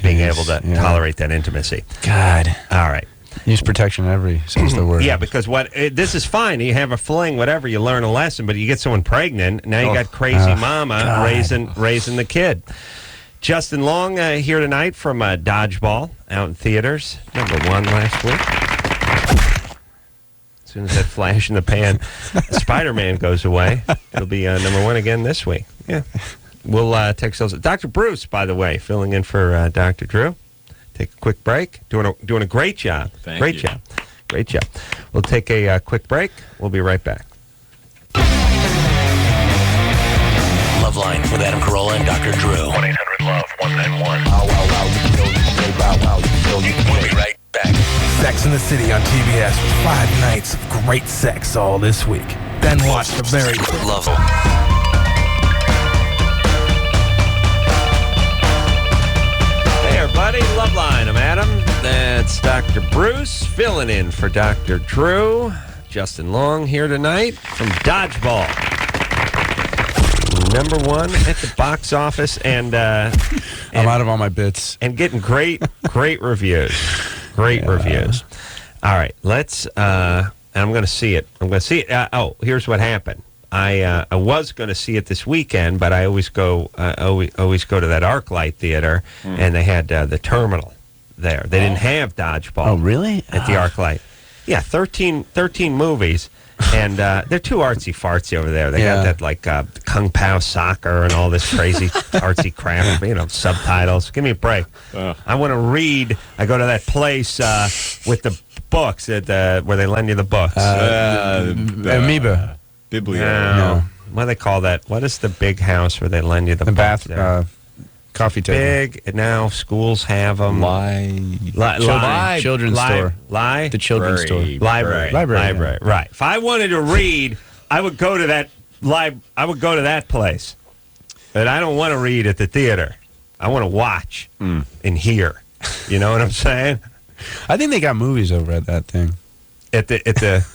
being able to tolerate that intimacy. God. All right. Use protection in every sense of the word. Yeah, because this is fine. You have a fling, whatever. You learn a lesson, but you get someone pregnant. Now you got crazy mama raising the kid. Justin Long here tonight from Dodgeball out in theaters. #1 last week. As soon as that flash in the pan, Spider-Man goes away. It'll be #1 again this week. Yeah. We'll text those. Dr. Bruce, by the way, filling in for Dr. Drew. Take a quick break. Doing a great job. Great job. We'll take a quick break. We'll be right back. LoveLine with Adam Carolla and Dr. Drew. 1-800-LOVE-191. We'll be right back. Sex in the City on TBS with 5 nights of great sex all this week. Then watch the very Love. Hey, everybody. LoveLine. I'm Adam. That's Dr. Bruce filling in for Dr. Drew. Justin Long here tonight from Dodgeball. #1 at the box office, and I'm out of all my bits. And getting great reviews. Reviews. All right, let's. And I'm going to see it. Here's what happened. I was going to see it this weekend, but I always go. Always go to that ArcLight theater, and they had the Terminal there. They didn't have Dodgeball. Oh, really? At the ArcLight. Yeah, 13 movies. And they're too artsy-fartsy over there. They got that, like, Kung Pao soccer and all this crazy artsy crap, subtitles. Give me a break. I want to read. I go to that place with the books where they lend you the books. Amoeba. Biblio. No. What do they call that? What is the big house where they lend you the books? Bath, coffee table. Big. Now schools have them. Children's store. The children's store. Library. Right. If I wanted to read, I would go to that I would go to that place. But I don't want to read at the theater. I want to watch and hear. You know what I'm saying? I think they got movies over at that thing. At the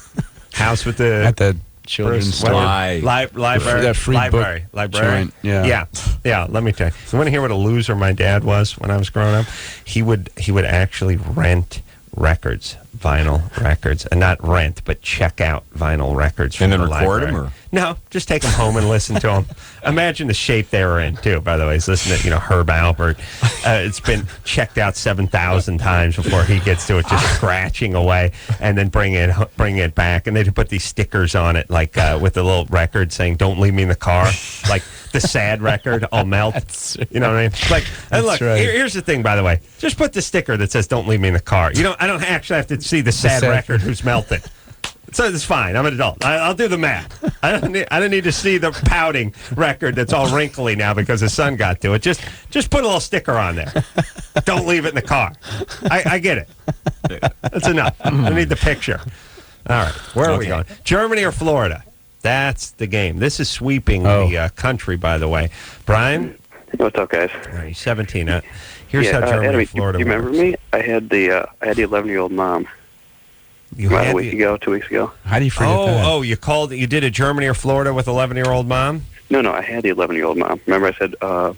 house with the at the children's store. Library. That free library. Joint. Yeah. Let me tell you. You want to hear what a loser my dad was when I was growing up? He would actually rent records, vinyl records, and not rent, but check out vinyl records from and then the record library. them, or no, just take them home and listen to them. Imagine the shape they were in too. By the way, he's listening to Herb Alpert. It's been checked out 7,000 times before he gets to it, just scratching away, and then bring it back, and they put these stickers on it, like with a little record saying "Don't leave me in the car," like the sad record, all melt. You know what I mean? Like, and look, here's the thing. By the way, just put the sticker that says "Don't leave me in the car." I don't actually have to see the sad record who's melted. So it's fine. I'm an adult. I'll do the math. I don't need to see the pouting record that's all wrinkly now because the sun got to it. Just put a little sticker on there. Don't leave it in the car. I get it. That's enough. I need the picture. All right. Where are we going? Germany or Florida? That's the game. This is sweeping the country, by the way. Brian? What's up, guys? All right, 17. Here's how Germany and Florida You remember me? I had the 11-year-old mom. About a week ago, 2 weeks ago. How do you forget that? Oh, you did a Germany or Florida with 11-year-old mom? No, I had the 11-year-old mom. Remember I said I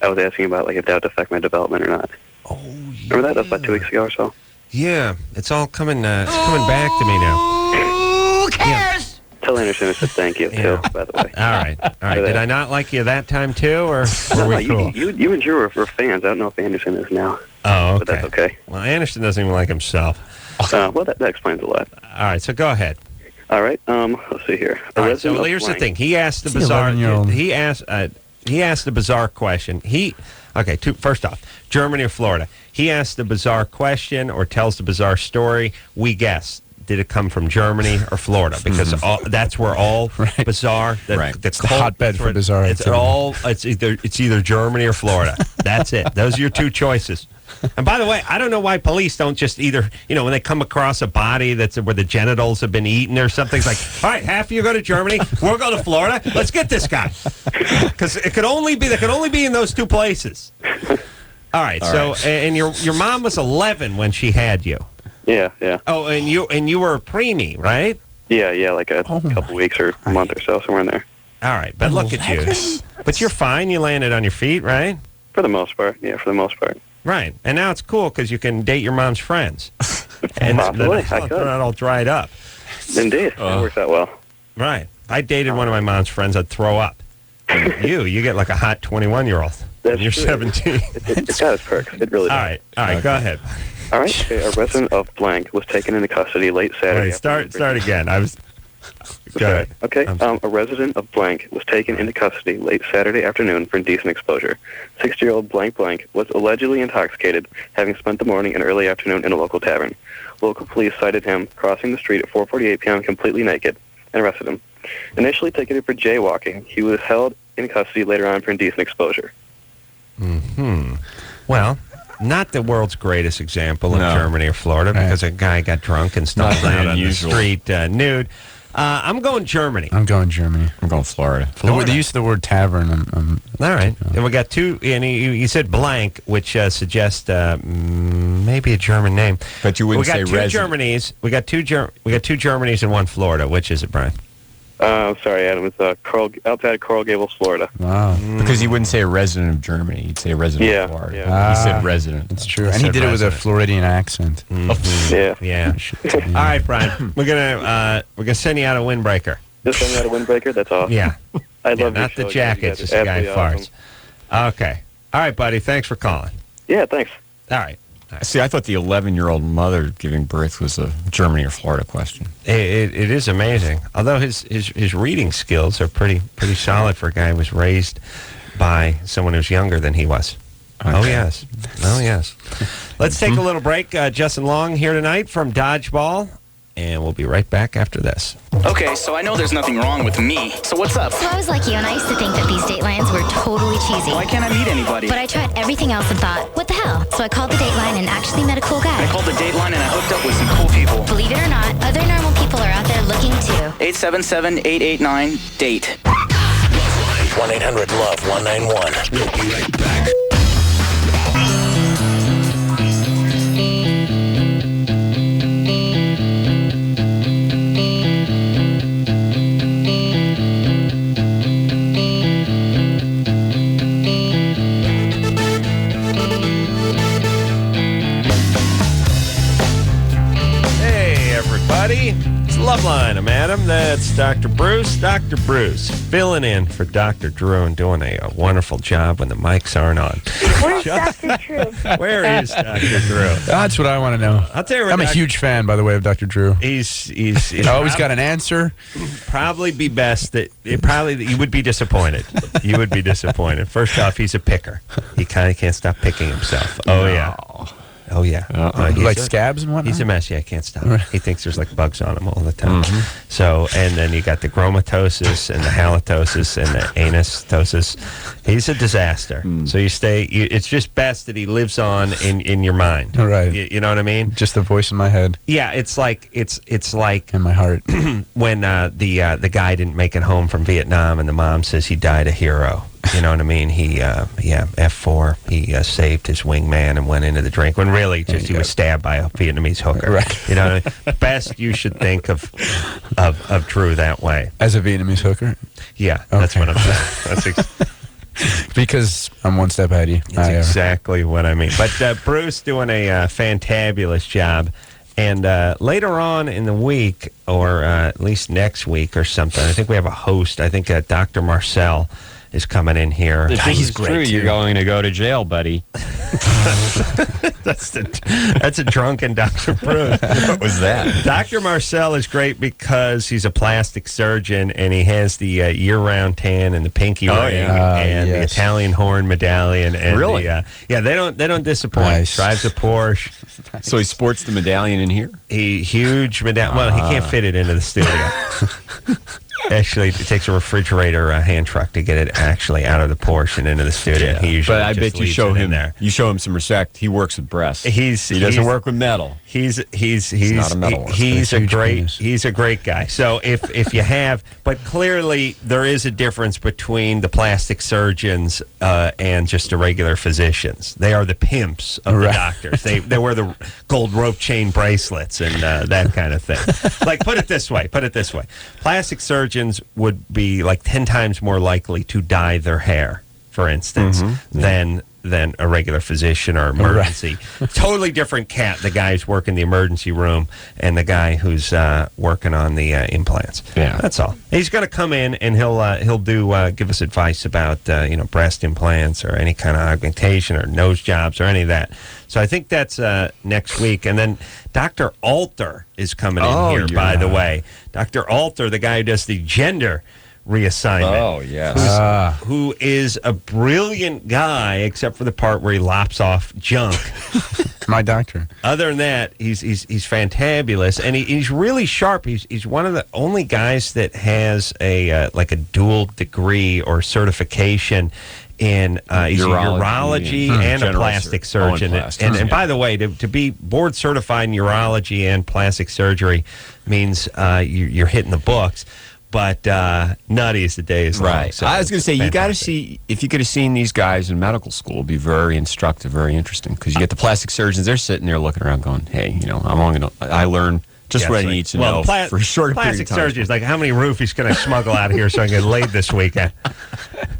was asking about if that would affect my development or not. Oh, yeah. Remember that? That was about 2 weeks ago or so. Yeah, it's all coming back to me now. Who cares? Tell Anderson I said thank you, too, by the way. All right. Did I not like you that time, too, or were we cool? You and Drew were fans. I don't know if Anderson is now. Oh, okay. But that's okay. Well, Anderson doesn't even like himself. Well, that explains a lot. All right, so go ahead. All right, let's see here. All right, so here's the thing. He asked the bizarre. He asked the bizarre question. First off, Germany or Florida. He asked the bizarre question or tells the bizarre story. We guess. Did it come from Germany or Florida? Because that's where all bizarre. It's the hotbed for bizarre. It's either Germany or Florida. That's it. Those are your two choices. And by the way, I don't know why police don't just either, when they come across a body that's where the genitals have been eaten or something, it's like, all right, half of you go to Germany, we'll go to Florida. Let's get this guy, because they could only be in those two places. All right. And your mom was 11 when she had you. Yeah. Oh, and you were a preemie, right? Yeah, like a couple weeks or a month or so, somewhere in there. All right, but look at you. But you're fine. You landed on your feet, right? For the most part, yeah, for the most part. Right, and now it's cool because you can date your mom's friends. And Possibly, I they're could. not all dried up. Indeed, it works out well. Right. I dated one of my mom's friends. I'd throw up. You get like a hot 21-year-old. That's You're true. 17. It's got its perks. It really does. All right, go ahead. All right. Okay, a resident of blank was taken into custody late Saturday. Wait, start again. Go ahead. Okay, a resident of blank was taken into custody late Saturday afternoon for indecent exposure. 60-year-old blank blank was allegedly intoxicated, having spent the morning and early afternoon in a local tavern. Local police cited him crossing the street at 4:48 p.m. completely naked and arrested him. Initially ticketed for jaywalking, he was held in custody later on for indecent exposure. Well, not the world's greatest example in Germany or Florida because a guy got drunk and stumbled out on the street nude. I'm going Germany. I'm going Germany. I'm going Florida. The use of the word tavern. All right. And we got two, and he said blank, which suggests maybe a German name. But you wouldn't say resident. We got two Germanys and one Florida. Which is it, Brian? Sorry, Adam. It's outside Coral Gables, Florida. Wow. Because he wouldn't say a resident of Germany. He'd say a resident of Florida. Yeah. He said resident. That's true. And he did it with a Floridian accent. Yeah. All right, Brian. We're gonna send you out a windbreaker. Just send me out a windbreaker. That's awesome. Yeah. I love not your the show, jackets. guys. Just a guy Absolutely farts. awesome. Okay. All right, buddy. Thanks for calling. Yeah, thanks. All right. See, I thought the 11-year-old mother giving birth was a Germany or Florida question. It is amazing. Although his reading skills are pretty solid for a guy who was raised by someone who's younger than he was. Okay. Oh, yes. Let's take a little break. Justin Long here tonight from Dodgeball, and we'll be right back after this. Okay, so I know there's nothing wrong with me. So what's up? So I was like you, and I used to think that these Datelines were totally cheesy. Why can't I meet anybody? But I tried everything else and thought, what the hell? So I called the Dateline and actually met a cool guy. I called the Dateline and I hooked up with some cool people. Believe it or not, other normal people are out there looking too. 877-889-DATE. 1-800-LOVE-191. We'll be right back. It's LoveLine. I'm Adam. That's Dr. Bruce. Dr. Bruce filling in for Dr. Drew and doing a wonderful job when the mics aren't on. Where's Dr. Drew? Where is Dr. Drew? That's what I want to know. I'll tell you what, I'm a huge fan, by the way, of Dr. Drew. He's always got an answer. Probably be best that you would be disappointed. You would be disappointed. First off, he's a picker. He kind of can't stop picking himself. Oh, yeah. Oh, yeah. Like scabs and whatnot? He's a mess. Yeah, I can't stop. He thinks there's like bugs on him all the time. So, and then you got the chromatosis and the halitosis and the anustosis. He's a disaster. So it's just best that he lives on in your mind. Right. You know what I mean? Just a voice in my head. Yeah, it's like in my heart. when the guy didn't make it home from Vietnam and the mom says he died a hero. You know what I mean? He, F4, he saved his wingman and went into the drink when really just he was stabbed by a Vietnamese hooker. Right. You know what I mean? Best you should think of Drew that way. As a Vietnamese hooker? Yeah, that's what I'm saying. Because I'm one step ahead of you. That's exactly what I mean. But Bruce doing a fantabulous job. And later on in the week, or at least next week or something, I think we have a host. I think Dr. Marcel is coming in here. If this is true, you're going to go to jail, buddy. That's a drunken Dr. Bruce. What was that? Dr. Marcel is great because he's a plastic surgeon and he has the year-round tan and the pinky ring and the Italian horn medallion. And really? They don't disappoint. Nice. Drives a Porsche. So he sports the medallion in here? Huge medallion. Well, he can't fit it into the studio. Actually, it takes a refrigerator hand truck to get it actually out of the Porsche and into the studio. Yeah. He usually but I bet you show him there. You show him some respect. He works with breasts. He doesn't work with metal. He's not a metal worker. He's a great guy. So if you have, but clearly there is a difference between the plastic surgeons and just the regular physicians. They are the pimps of the doctors. They wear the gold rope chain bracelets and that kind of thing. Like put it this way. Plastic surgeons would be like 10 times more likely to dye their hair, for instance, than than a regular physician or emergency. Totally different cat. The guy who's working the emergency room and the guy who's working on the implants. Yeah, that's all. He's going to come in and he'll do give us advice about breast implants or any kind of augmentation or nose jobs or any of that. So I think that's next week. And then Dr. Alter is coming in here, by the way. Dr. Alter, the guy who does the gender reassignment. Oh, yes. Who is a brilliant guy, except for the part where he lops off junk. My doctor. Other than that, he's fantabulous, and he's really sharp. He's one of the only guys that has a dual degree or certification in urology and a plastic surgeon. And by the way, to be board certified in urology and plastic surgery means you're hitting the books. But nutty as the day is long. Right. So I was going to say, you got to see, if you could have seen these guys in medical school, it'd be very instructive, very interesting. Because you get the plastic surgeons, they're sitting there looking around going, hey, I learned just what I need to know for a short period of plastic time. surgery is like, how many roofies can I smuggle out of here so I can get laid this weekend?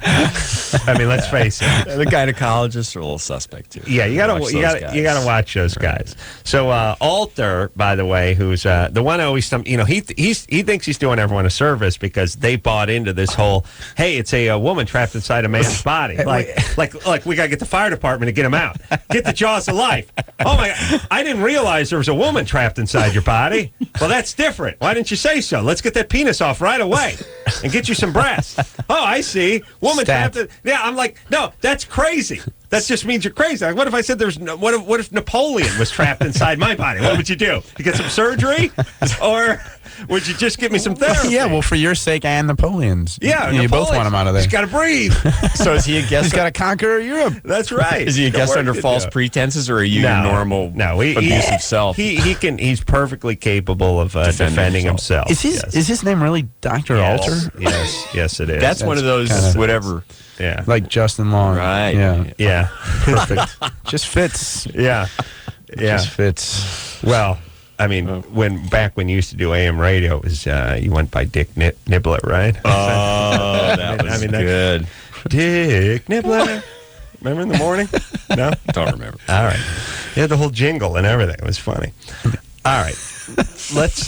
I mean, let's face it. The gynecologists are a little suspect too. Yeah, you gotta watch those guys. So Alter, by the way, who's the one who always he thinks he's doing everyone a service because they bought into this whole, hey, it's a woman trapped inside a man's body. Like we gotta get the fire department to get him out. Get the jaws of life. Oh my God, I didn't realize there was a woman trapped inside your body. Well, that's different. Why didn't you say so? Let's get that penis off right away and get you some breasts. Oh, I see. Woman trapped. Yeah, I'm like, no, that's crazy. That just means you're crazy. Like, what if I said there's no, what if Napoleon was trapped inside my body? What would you do? You get some surgery, or would you just give me some therapy? Yeah, well, for your sake and Napoleon's. Yeah, you both want him out of there. He's got to breathe. So is he a guest? He's got to conquer Europe. That's right. Is he a guest under false pretenses, or are you your normal abusive self? He's perfectly capable of defending himself. Is his name really Dr. Alter? Yes, it is. That's one of those whatever. Yeah, like Justin Long. Right. Yeah. Perfect. Just fits. Yeah. Just fits. Well, I mean, when you used to do AM radio, it was you went by Dick Niblett, right? Oh, that was good. Dick Niblett. Remember in the morning? No, don't remember. All right, you had the whole jingle and everything. It was funny. All right, let's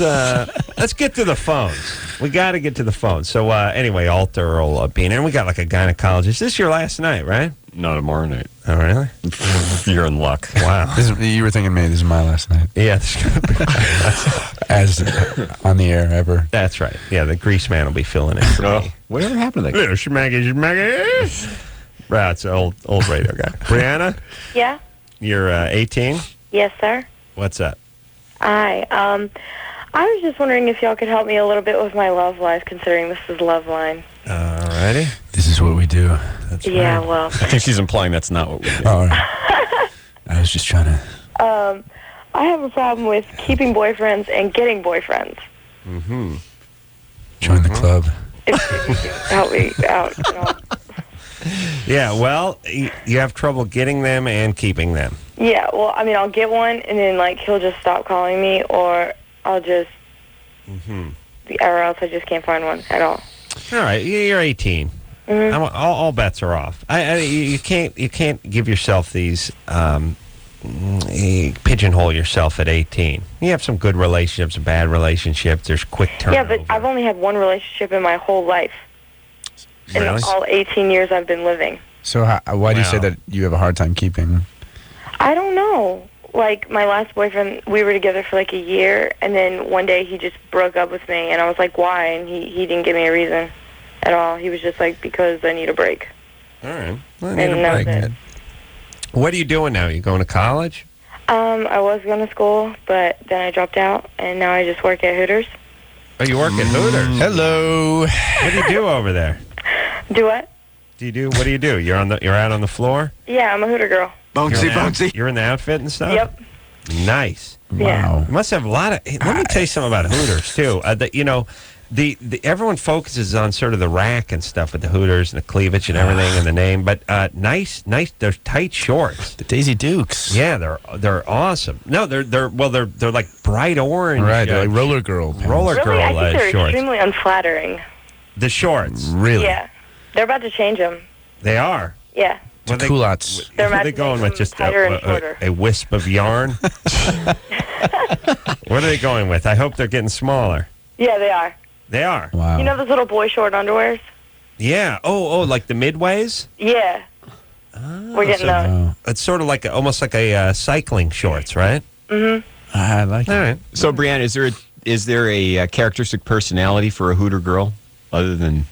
get to the phones. We got to get to the phones. So anyway, Alter will be in, and we got like a gynecologist. This is your last night, right? No, tomorrow night. Oh, really? You're in luck. Wow. You were thinking, maybe this is my last night. Yeah. As on the air ever. That's right. Yeah, the grease man will be filling in for me. Whatever happened to that guy? Schmaggy. Right, it's an old radio guy. Brianna? Yeah? You're 18? Yes, sir. What's up? Hi. I was just wondering if y'all could help me a little bit with my love life, considering this is LoveLine. Alrighty. This is what we do. That's yeah, right. well. I think she's implying that's not what we do. Oh, right. I was just trying to. I have a problem with keeping boyfriends and getting boyfriends. Mm-hmm. Join the club. If you could help me out. Yeah, well, you have trouble getting them and keeping them. Yeah, well, I mean, I'll get one, and then, he'll just stop calling me, or I'll just... Mm-hmm. Or else I just can't find one at all. All right, you're 18. Mm-hmm. All bets are off. You can't give yourself these... pigeonhole yourself at 18. You have some good relationships, some bad relationships. There's quick turnover. Yeah, but I've only had one relationship in my whole life. In all 18 years I've been living. So why do you say that you have a hard time keeping? I don't know. Like, my last boyfriend, we were together for a year, and then one day he just broke up with me, and I was like, why? And he didn't give me a reason at all. He was just like, because I need a break. All right. Well, I need a break. What are you doing now? You going to college? I was going to school, but then I dropped out, and now I just work at Hooters. Oh, you work at Hooters? Hello. What do you do over there? Do what? What do you do? You're out on the floor? Yeah, I'm a Hooter girl. Bouncy. You're in the outfit and stuff? Yep. Nice. Yeah. You must have a lot of... Let me tell you something about Hooters, too. The everyone focuses on sort of the rack and stuff with the Hooters and the cleavage and everything and the name, but nice. They're tight shorts. The Daisy Dukes. Yeah, they're awesome. No, they're like bright orange. Right, they're like roller girl pants. Roller girl I think they're shorts. extremely unflattering. The shorts. Really? Yeah. They're about to change them. They are. Yeah. to culottes. What are they going with? Just a wisp of yarn? What are they going with? I hope they're getting smaller. Yeah, they are. They are? Wow. You know those little boy short underwears? Yeah. Oh, like the midways? Yeah. We're getting those. It's sort of like almost like a cycling shorts, right? Mm-hmm. I like it. All right. So, Brianna, is there a characteristic personality for a Hooter girl other than?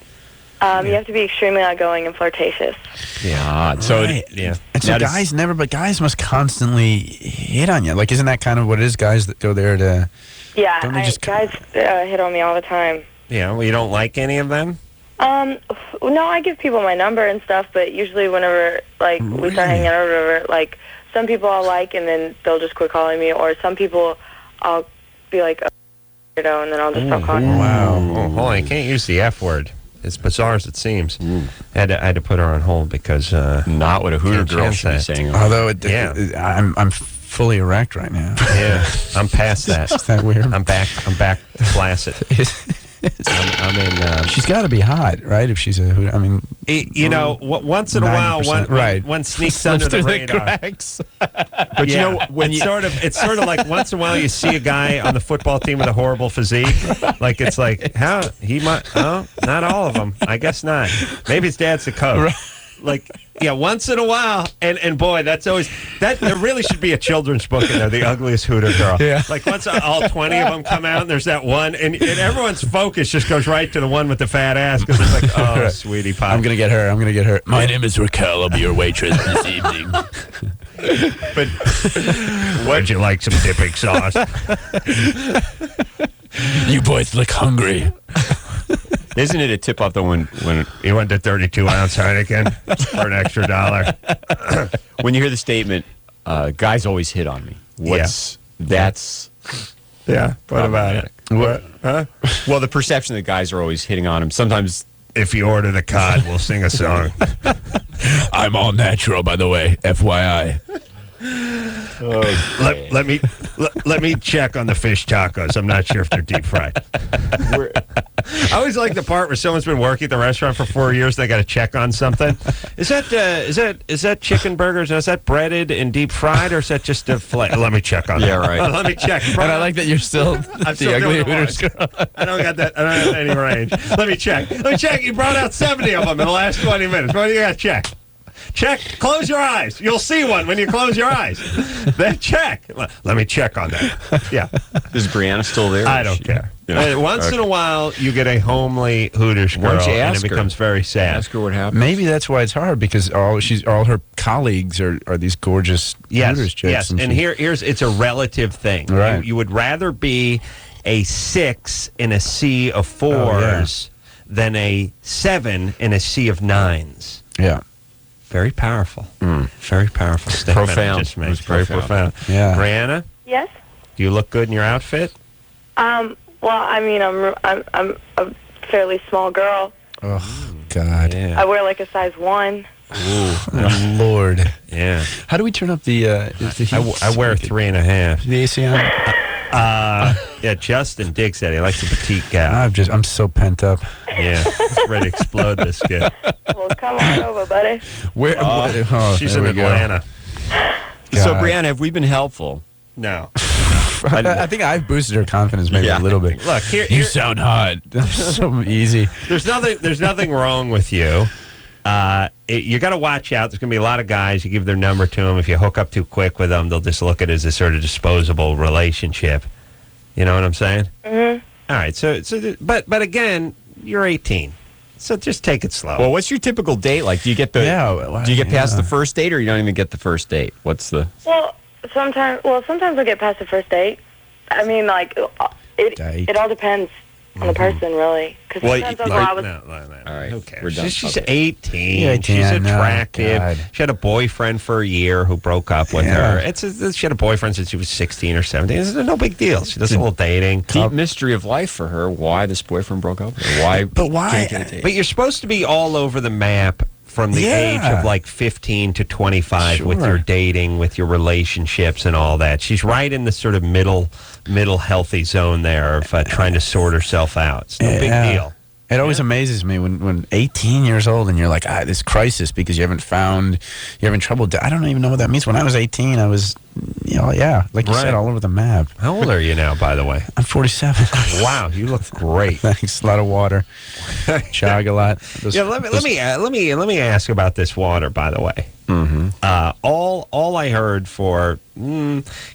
You have to be extremely outgoing and flirtatious. Yeah. So, yeah. And so guys must constantly hit on you. Like, isn't that kind of what it is? Guys that go there to. Yeah, Don't they just guys hit on me all the time. Yeah. Well, you don't like any of them? No, I give people my number and stuff, but usually whenever, like, we start hanging out or whatever, like, some people I'll like and then they'll just quit calling me, or some people I'll be like, and then I'll just stop calling them. Wow. Oh, hold on. You can't use the F word. As bizarre as it seems. I had to put her on hold because... not what a Hooter girl should be saying. Although, I'm fully erect right now. Yeah, I'm past that. Is that weird? I'm back flaccid. I'm in... she's got to be hot, right? If she's a Hooter. I mean... once in a while, one sneaks under the radar. cracks. But you know, when it's sort of like once in a while you see a guy on the football team with a horrible physique. Like it's like, how he might? Oh, not all of them. I guess not. Maybe his dad's the coach. Right. Like, yeah, once in a while, and boy, that's always that. There really should be a children's book in there, The Ugliest Hooter Girl. Yeah. Like once all 20 of them come out, and there's that one, and everyone's focus just goes right to the one with the fat ass because it's like, oh, sweetie pie. I'm gonna get her. My name is Raquel. I'll be your waitress this evening. But would you like some dipping sauce? You boys look hungry. Isn't it a tip off though when you want the 32-ounce Heineken for an extra $1? When you hear the statement, guys always hit on me. That's what about it? What? Huh? Well, the perception that guys are always hitting on him. Sometimes if you order the cod, we'll sing a song. I'm all natural, by the way. FYI. Let me check on the fish tacos. I'm not sure if they're deep fried. I always like the part where someone's been working at the restaurant for 4 years. They got to check on something. Is that chicken burgers? Is that breaded and deep fried, or is that just a fillet? Let me check on that. Yeah, right. Let me check. And I like that you're still the ugly Hooters girl. I don't got that. I don't have any range. Let me check. You brought out 70 of them in the last 20 minutes. What do you got to check? Check. Close your eyes. You'll see one when you close your eyes. Then check. Let me check on that. Yeah. Is Brianna still there? I don't care. Once in a while, you get a homely Hooters girl, and it becomes very sad. Ask her what happened. Maybe that's why it's hard, because all her colleagues are these gorgeous Hooters chicks. Yes, and here's it's a relative thing. Right. You would rather be a 6 in a sea of 4s than a 7 in a sea of 9s. Yeah. Very powerful. Very powerful statement. Profound. Just made. Very profound. Yeah. Brianna, Yes. do you look good in your outfit? Well, I mean, I'm a fairly small girl. Oh God. Yeah. I wear like a size 1. Oh, Lord. Yeah. How do we turn up the heat? I wear 3.5. The AC on? Yeah, Justin digs that. He likes a petite gal. I'm so pent up. Yeah, he's ready to explode this kid. Well, come on over, buddy. She's in Atlanta. So, Brianna, have we been helpful? No. I think I've boosted her confidence maybe a little bit. Look, here you sound hot. So easy. There's nothing wrong with you. You got to watch out. There's going to be a lot of guys. You give their number to them. If you hook up too quick with them, they'll just look at it as a sort of disposable relationship. You know what I'm saying? Mm-hmm. All right. But again, you're 18, so just take it slow. Well, what's your typical date like? Do you get past the first date, or you don't even get the first date? What's the? Well, sometimes I get past the first date. I mean, like it all depends on the person, really. Because sometimes I'll go out with. All right, who cares? we're done. She's Okay. 18. She's attractive. She had a boyfriend for a year who broke up with her. She had a boyfriend since she was 16 or 17. It's no big deal. She does a little dating. Deep mystery of life for her. Why this boyfriend broke up? Why? But why? Can't get a date? But you're supposed to be all over the map from the age of like 15 to 25 with your dating, with your relationships and all that. She's right in the sort of middle healthy zone there of trying to sort herself out. It's no big deal. It always amazes me when 18 years old and you're like, this crisis because you're having trouble. I don't even know what that means. When I was 18, I was, like you said, all over the map. How old are you now, by the way? I'm 47. Wow, you look great. Thanks. A lot of water. Jog a lot. Let me ask about this water, by the way. Mm-hmm. All I heard for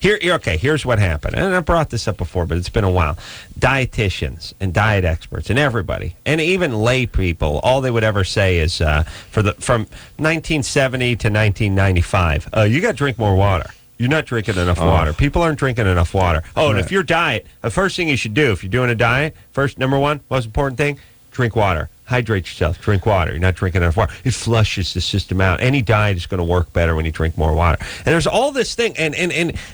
here's what happened, and I brought this up before, but it's been a while. Dietitians and diet experts and everybody, and even lay people, all they would ever say is from 1970 to 1995, you got to drink more water. You're not drinking enough water. People aren't drinking enough water. And if your diet, the first thing you should do if you're doing a diet, number one, most important thing, drink water. Hydrate yourself. Drink water. You're not drinking enough water. It flushes the system out. Any diet is going to work better when you drink more water. And there's all this thing. And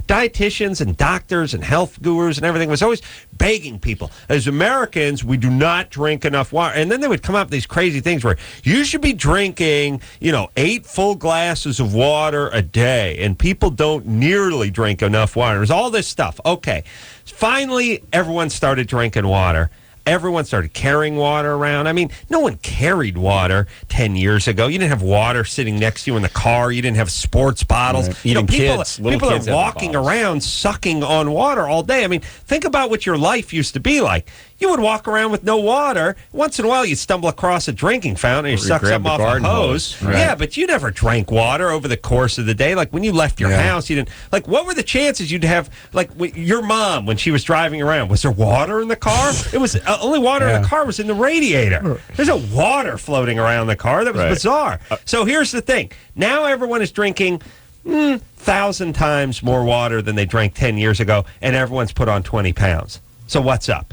dietitians and doctors and health gurus and everything was always begging people. As Americans, we do not drink enough water. And then they would come up with these crazy things where you should be drinking, 8 full glasses of water a day. And people don't nearly drink enough water. There's all this stuff. Okay. Finally, everyone started drinking water. Everyone started carrying water around. I mean, no one carried water 10 years ago. You didn't have water sitting next to you in the car. You didn't have sports bottles. Right. People are walking around sucking on water all day. I mean, think about what your life used to be like. You would walk around with no water. Once in a while, you'd stumble across a drinking fountain and you suck something off a hose. Right. Yeah, but you never drank water over the course of the day. Like when you left your house, you didn't. Like, what were the chances you'd have? Like your mom when she was driving around, was there water in the car? It was only water in the car was in the radiator. There's no water floating around the car. That was bizarre. So here's the thing. Now everyone is drinking 1,000 times more water than they drank 10 years ago, and everyone's put on 20 pounds. So what's up?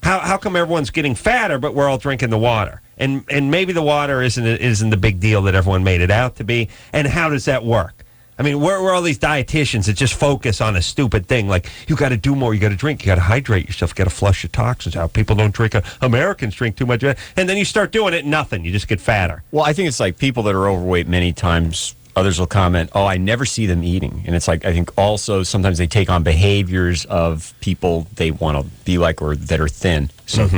How come everyone's getting fatter, but we're all drinking the water? And maybe the water isn't the big deal that everyone made it out to be. And how does that work? I mean, where are all these dietitians that just focus on a stupid thing like you got to do more, you got to drink, you got to hydrate yourself, you got to flush your toxins out. People don't drink. Americans drink too much, and then you start doing it, nothing. You just get fatter. Well, I think it's like people that are overweight many times. Others will comment, I never see them eating. And it's like, I think also sometimes they take on behaviors of people they want to be like or that are thin. So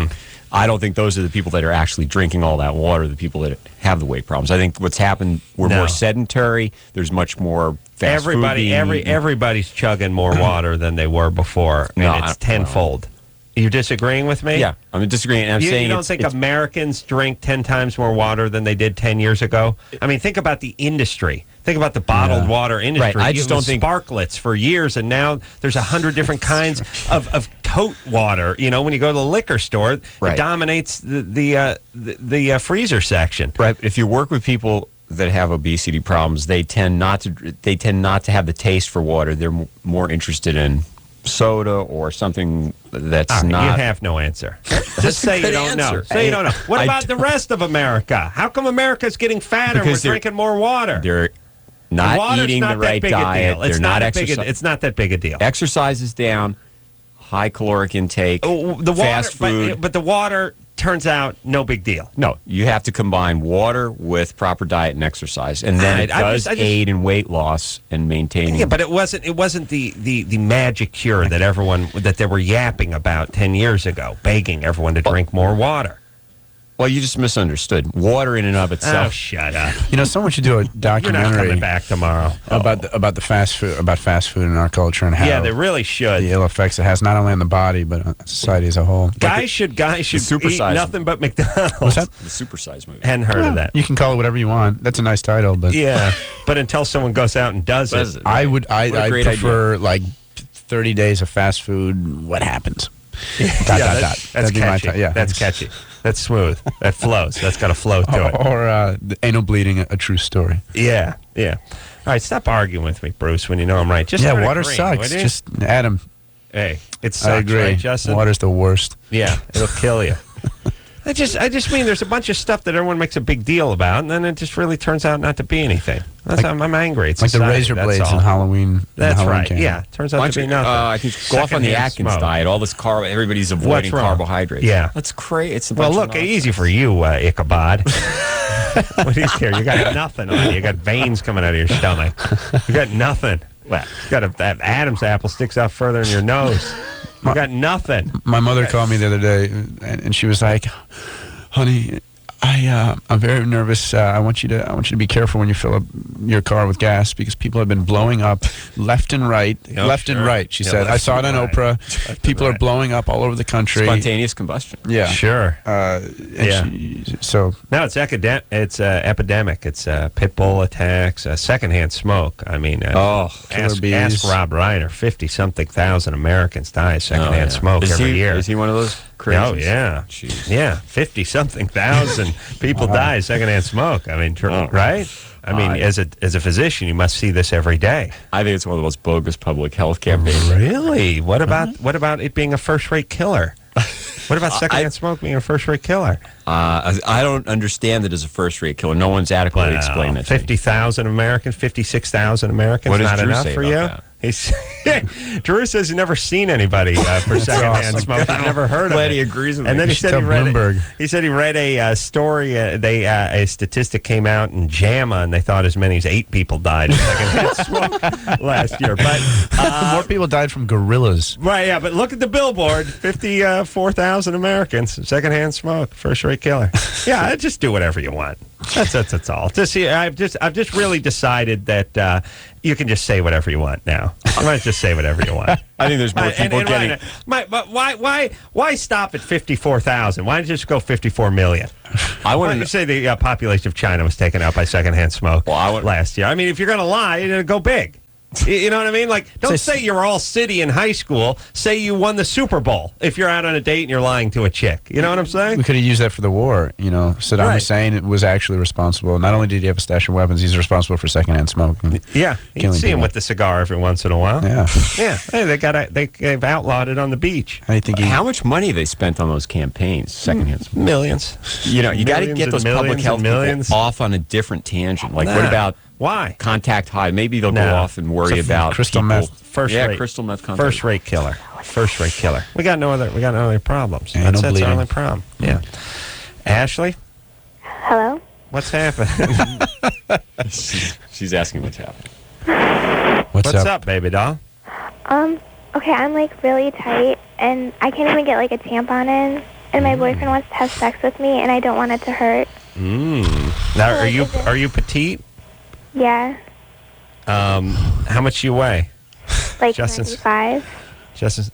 I don't think those are the people that are actually drinking all that water, the people that have the weight problems. I think what's happened, we're more sedentary. There's much more fast food being eaten. Everybody's chugging more water than they were before. And it's tenfold. You're disagreeing with me? Yeah, I'm disagreeing. I'm saying you don't think Americans drink 10 times more water than they did 10 years ago? I mean, think about the industry. Think about the bottled water industry. Right. I just don't think Sparklets for years, and now there's 100 different kinds of tote water. When you go to the liquor store, it dominates the freezer section. Right. If you work with people that have obesity problems, they tend not to have the taste for water. They're more interested in soda or something that's not. You have no answer. Just say you don't know. Say you don't know. What about the rest of America? How come America's getting fatter and we're drinking more water? They're not eating the right diet. They're not exercising. It's not that big a deal. Exercise is down, high caloric intake, fast food. But the water turns out no big deal. No, you have to combine water with proper diet and exercise, and then it does aid in weight loss and maintaining. Yeah, but it wasn't the magic cure that they were yapping about 10 years ago, begging everyone to drink more water. Well, you just misunderstood. Water in and of itself. Oh, shut up. Someone should do a documentary. You're not coming back tomorrow. About the fast food in our culture and how they really should. The ill effects it has not only on the body but on society as a whole. Guys should eat nothing but McDonald's. What's that? The Supersize movie. Hadn't heard of that. You can call it whatever you want. That's a nice title, but but until someone goes out and does it, I prefer like 30 days of fast food. What happens? That's catchy. That's catchy. That's smooth. That flows. That's got a flow to it. Or anal bleeding, a true story. Yeah. All right, stop arguing with me, Bruce, when you know I'm right. Just water sucks. Just Adam. Hey, it sucks, I agree. right, Justin? Water's the worst. Yeah, it'll kill you. I just mean there's a bunch of stuff that everyone makes a big deal about, and then it just really turns out not to be anything. I'm angry. It's like the razor blades in Halloween. That's right. Candy. Yeah, turns out to be nothing. I think go off on the Atkins diet. All this everybody's avoiding carbohydrates. Yeah, that's crazy. It's easy for you, Ichabod. What do you care? You got nothing on you. You got veins coming out of your stomach. You got nothing. Well, you got that Adam's apple sticks out further in your nose. You got nothing. My mother called me the other day, and she was like, honey, I'm very nervous. I want you to be careful when you fill up your car with gas because people have been blowing up left and right, and right. She said, I saw it on Oprah. People are blowing up all over the country. Spontaneous combustion. Yeah, sure. So no, it's epidemic. It's pit bull attacks, secondhand smoke. I mean, ask Rob Reiner. 50-something thousand Americans die of secondhand smoke every year. Is he one of those crazy? Oh yeah, yeah. 50-something thousand people die of secondhand smoke. I mean, right? I mean, as a physician, you must see this every day. I think it's one of the most bogus public health campaigns. Really? What about it being a first-rate killer? What about secondhand smoke being a first-rate killer? I don't understand it as a first-rate killer. No one's adequately explained it. 50,000 Americans, 56,000 Americans. What does not Drew enough say for about you? that? Drew says he's never seen anybody for secondhand smoke. He's never heard of it. He agrees with and me. then he said Bloomberg. He said he read a story. A statistic came out in JAMA, and they thought as many as 8 people died of secondhand smoke last year. But more people died from gorillas. Right? Yeah, but look at the billboard: 54,000 Americans, secondhand smoke, first-rate killer. Yeah, just do whatever you want. That's all. I've just really decided that you can just say whatever you want now. You might just say whatever you want. I think there's more people getting. But why stop at 54,000? Why don't you just go 54 million? Why don't you say the population of China was taken out by secondhand smoke last year? I mean, if you're going to lie, go big. You know what I mean? Like, don't say you're all city in high school. Say you won the Super Bowl if you're out on a date and you're lying to a chick. You know what I'm saying? We could have used that for the war. Saddam Hussein was actually responsible. Not only did he have a stash of weapons, he's responsible for secondhand smoke. Yeah, you can see him with the cigar every once in a while. Yeah, yeah. Hey, they've outlawed it on the beach. I think how much money they spent on those campaigns? Secondhand smoke? Millions. You got to get those public health people off on a different tangent. Like, what about? Why? Contact high. Maybe they'll go off and worry about crystal meth. Crystal meth. First-rate killer. First-rate killer. We got no other problems. That's our only problem. Yeah. Ashley? Hello? What's happening? She's asking what's happening. What's up, baby doll? Okay, I'm like really tight and I can't even get like a tampon in and my boyfriend wants to have sex with me and I don't want it to hurt. Now are you petite? Yeah. How much do you weigh? Like 95. Justin's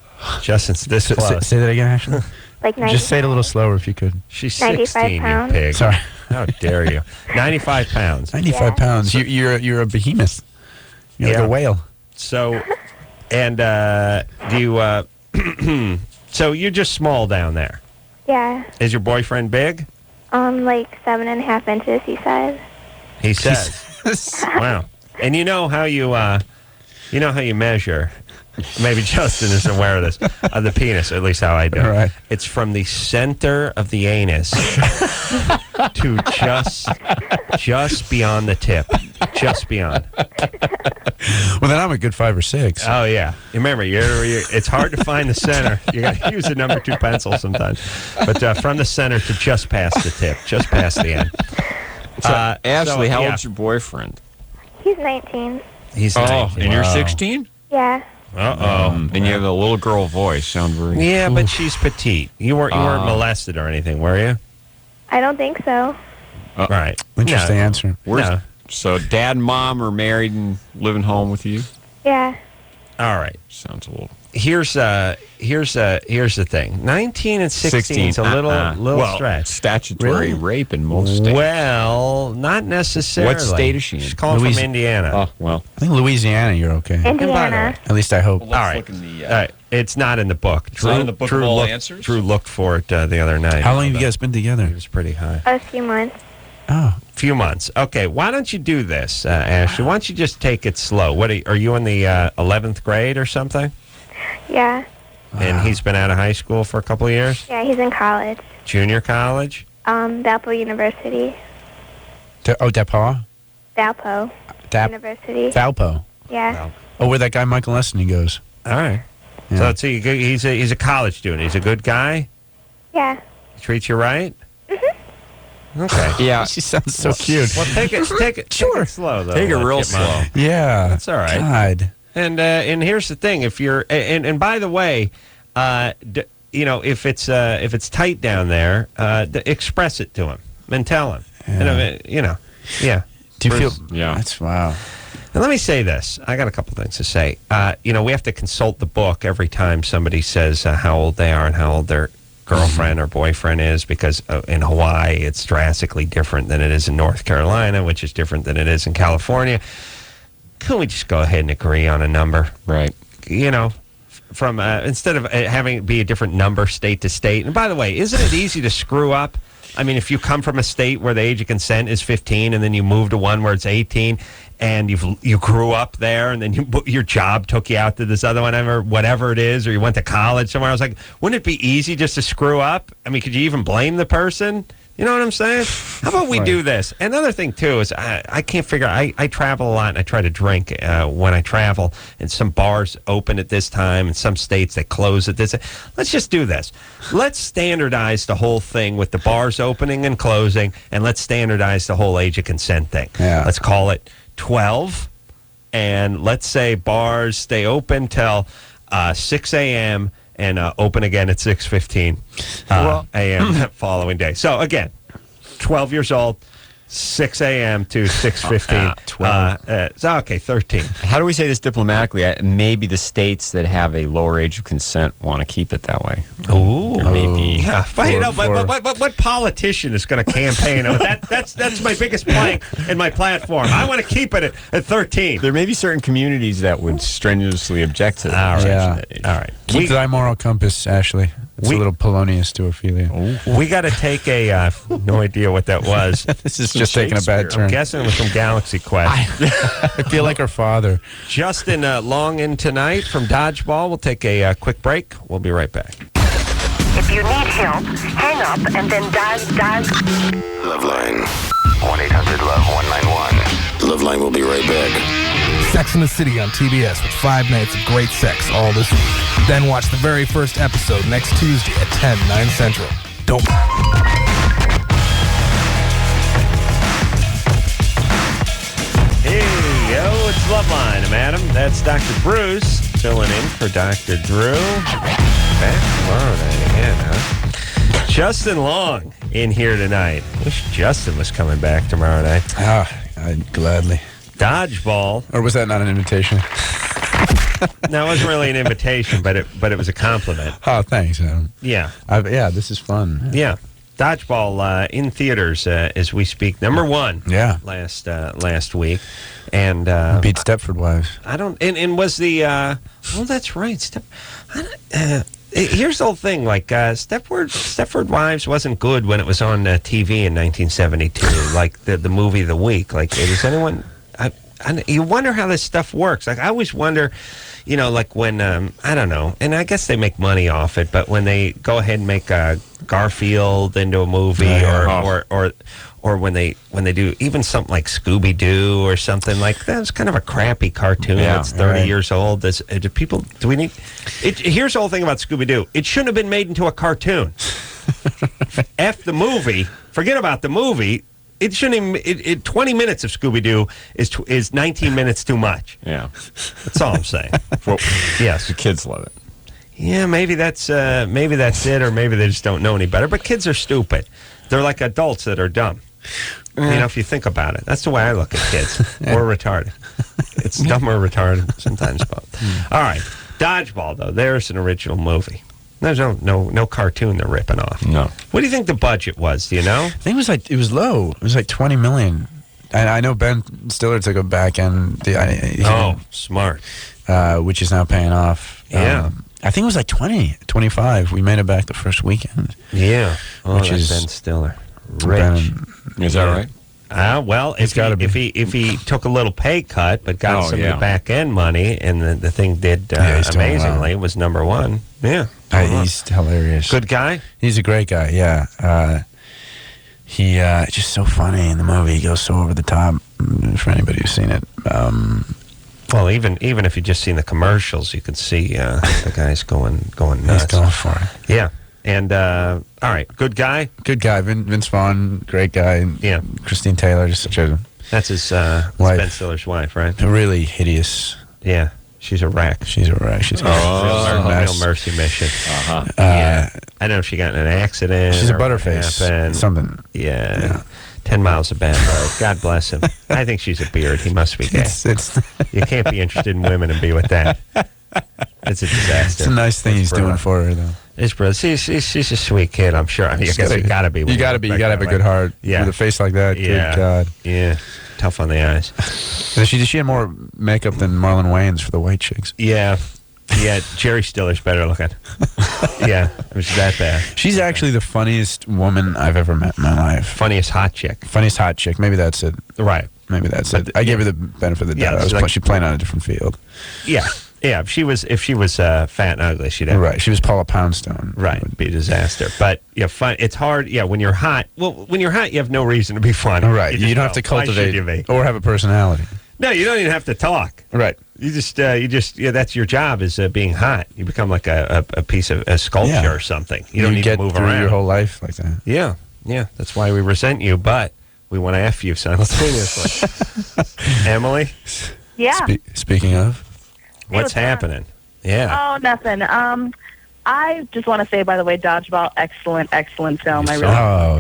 this close. Say that again, Ashley. Like 95. Just say it a little slower if you could. She's 95 16, pounds. you pig. Sorry. How dare you? 95 pounds. 95 pounds. You're a behemoth. You're like a whale. So, and do you? So you're just small down there. Yeah. Is your boyfriend big? Like 7.5 inches, he said. He says. Wow. And you know how you measure. Maybe Justin is aware of this. Of the penis, at least how I do. Right. It's from the center of the anus to just beyond the tip. Just beyond. Well, then I'm a good 5 or 6. Oh, yeah. Remember, it's hard to find the center. You got to use the number 2 pencil sometimes. But from the center to just past the tip, just past the end. Ashley, how old's your boyfriend? He's 19. He's 19. And you're 16? Yeah. And you have a little girl voice. Sound very... Yeah, but she's petite. You weren't molested or anything, were you? I don't think so. Right. Interesting answer. So dad and mom are married and living home with you? Yeah. All right. Sounds a little... Here's the thing. 19 and 16 is a little stretch. Statutory rape in most states. Well, not necessarily. What state is she in? She's calling from Indiana. Oh, well. I think Louisiana, you're okay. Indiana. At least I hope. Well, let's look in the... All right. It's not in the book. It's not in the book of all answers? Drew looked for it the other night. How long have you guys been together? It was pretty high. A few months. Oh. Few months. Okay, why don't you do this, Ashley? Why don't you just take it slow? What are you in the 11th grade or something? Yeah. And he's been out of high school for a couple of years? Yeah, he's in college. Junior college? Valpo University. DePaul? Valpo University. Valpo? Yeah. Oh, where that guy Michael Estony goes. All right. Yeah. So let's see, he's a college student. He's a good guy? Yeah. He treats you right? Mm-hmm. Okay. Yeah. She sounds so cute. Well, take it slow, though. Take it real slow. Yeah. That's all right. God. And here's the thing: if you're and by the way, if it's tight down there, express it to him and tell him. Yeah. Do you feel? Yeah. That's wow. And let me say this. I got a couple things to say. We have to consult the book every time somebody says how old they are and how old their girlfriend or boyfriend is, because in Hawaii it's drastically different than it is in North Carolina, which is different than it is in California. Can we just go ahead and agree on a number? Right. From instead of having it be a different number state to state. And by the way, isn't it easy to screw up? I mean, if you come from a state where the age of consent is 15 and then you move to one where it's 18 and you grew up there and then your job took you out to this other one or whatever it is, or you went to college somewhere, I was like, wouldn't it be easy just to screw up? I mean, could you even blame the person? You know what I'm saying? How about we do this? Another thing, too, is I can't figure out. I travel a lot, and I try to drink when I travel, and some bars open at this time, and some states they close at this. Let's just do this. Let's standardize the whole thing with the bars opening and closing, and let's standardize the whole age of consent thing. Yeah. Let's call it 12, and let's say bars stay open till 6 a.m., and open again at 6:15 a.m. that following day. So, again, 12 years old, 6 a.m. to 6:15. 12. Okay, 13. How do we say this diplomatically? Maybe the states that have a lower age of consent want to keep it that way. Ooh. Maybe. Yeah, but what politician is going to campaign on that? That's my biggest plank in my platform. I want to keep it at 13. There may be certain communities that would strenuously object to that. All right. Keep thy moral compass, Ashley. It's a little Polonius to Ophelia. We got to take no idea what that was. This is just taking a bad turn. I'm guessing it was from Galaxy Quest. I feel like her father. Justin Long in tonight from Dodgeball. We'll take a quick break. We'll be right back. If you need help, hang up and then dial. LoveLine. 1-800-LOVE-191. LoveLine will be right back. Sex in the City on TBS with 5 nights of great sex all this week. Then watch the very first episode next Tuesday at 10, 9 Central. Don't. Hey, yo, it's LoveLine. I'm Adam. That's Dr. Bruce filling in for Dr. Drew. Back tomorrow night again, huh? Justin Long in here tonight. Wish Justin was coming back tomorrow night. I'd gladly. Dodgeball. Or was that not an invitation? No, it wasn't really an invitation, but it was a compliment. Oh, thanks, Adam. Yeah. This is fun. Yeah. Dodgeball in theaters as we speak. Number one. Yeah. Last week. And beat Stepford Wives. I don't and was the oh, that's right. Here's the whole thing, like Stepford Wives wasn't good when it was on TV in 1972, like the movie of the week. Like, does anyone you wonder how this stuff works. Like, I always wonder, like when, I don't know, and I guess they make money off it, but when they go ahead and make Garfield into a movie or when they do even something like Scooby-Doo or something like that, it's kind of a crappy cartoon that's 30 years old. Here's the whole thing about Scooby-Doo. It shouldn't have been made into a cartoon. F the movie. Forget about the movie. It shouldn't even, 20 minutes of Scooby-Doo is 19 minutes too much. Yeah. That's all I'm saying. Well, yes. The kids love it. Yeah, maybe that's it, or maybe they just don't know any better. But kids are stupid. They're like adults that are dumb. If you think about it. That's the way I look at kids. Or retarded. It's dumb or retarded, sometimes both. All right. Dodgeball, though. There's an original movie. There's no cartoon they're ripping off. No. What do you think the budget was? Do you know? I think it was low. It was like $20 million. And I know Ben Stiller took a back end. Smart. Which is now paying off. Yeah. I think it was like 25. We made it back the first weekend. Yeah. Which is Ben Stiller. Rich. Is that right? Well, if he took a little pay cut but got some of the back end money, and the thing did amazingly, it was number one. Yeah, he's hilarious. Good guy. He's a great guy. Yeah, he just so funny in the movie. He goes so over the top. For anybody who's seen it, well, even if you've just seen the commercials, you can see the guy's going nuts. He's going for it. Yeah. And, all right, good guy? Good guy. Vince Vaughn, great guy. Yeah. Christine Taylor, just such a... That's his wife. Ben Stiller's wife, right? Really hideous. Yeah. She's a wreck. She's a wreck. She's a real mercy mission. Yeah. I don't know if she got in an accident. She's a or what butterface. happened. Something. Yeah. 10 miles of bad road. God bless him. I think she's a beard. He must be gay. You can't be interested in women and be with that. It's a disaster. It's a nice thing he's doing for her, though. It's brilliant. She's a sweet kid, I'm sure. I mean, you gotta be. You gotta have a good heart. Yeah. With a face like that. Yeah. Good God. Yeah. Tough on the eyes. She had more makeup than Marlon Wayans for the white chicks. Yeah. Yeah, Jerry Stiller's better looking. Yeah, it was that bad. She's actually the funniest woman I've ever met in my life. Funniest hot chick. Funniest hot chick. Maybe that's it. Right. Maybe that's it. I gave her the benefit of the doubt. She playing on a different field. Yeah. Yeah, if she was fat and ugly, she'd have. Right. She was Paula Poundstone. Right. It would be a disaster. But yeah, fun. It's hard. Yeah, when you're hot. Well, when you're hot, you have no reason to be funny. Right. You don't have to cultivate or have a personality. No, you don't even have to talk. Right. You just that's your job is being hot. You become like a piece of a sculpture or something. You don't need to move around your whole life like that. Yeah. Yeah. That's why we resent you, but we want to F you simultaneously. Emily? Yeah. Speaking of. What's happening? Yeah. Oh, nothing. I just want to say, by the way, Dodgeball, excellent film.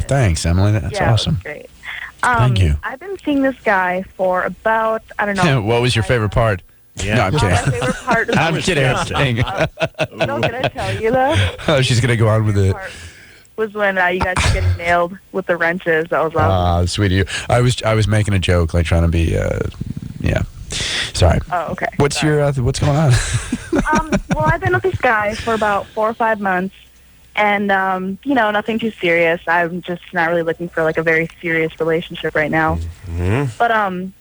Thanks, Emily. That's awesome. It was great. Thank you. I've been seeing this guy for about, I don't know. What was your favorite part? Yeah. No, I'm kidding. My favorite part was I'm kidding. No, can I tell you, though? Oh, she's going to go on with it. Was when you guys were getting nailed with the wrenches. That was awesome. Sweet of you. I was making a joke, like trying to be, yeah. Sorry. Oh, okay. What's what's going on? Well, I've been with this guy for about 4 or 5 months, and nothing too serious. I'm just not really looking for like a very serious relationship right now. Mm-hmm. But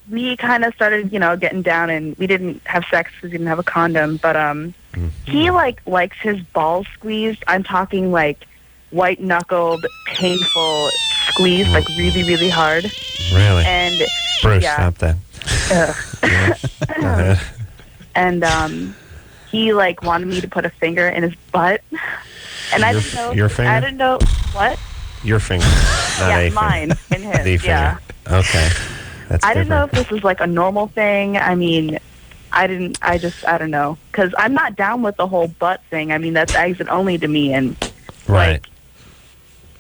we kind of started, getting down, and we didn't have sex because we didn't have a condom. But he likes his balls squeezed. I'm talking like white knuckled, painful squeeze, like really, really hard. Really? And Bruce, stop that. And he wanted me to put a finger in his butt, and I didn't know. Your finger? I didn't know what. Your finger, not mine in his. The finger. Okay, that's I didn't know different. if this was like a normal thing. I mean, I don't know, because I'm not down with the whole butt thing. I mean, that's exit only to me, and right.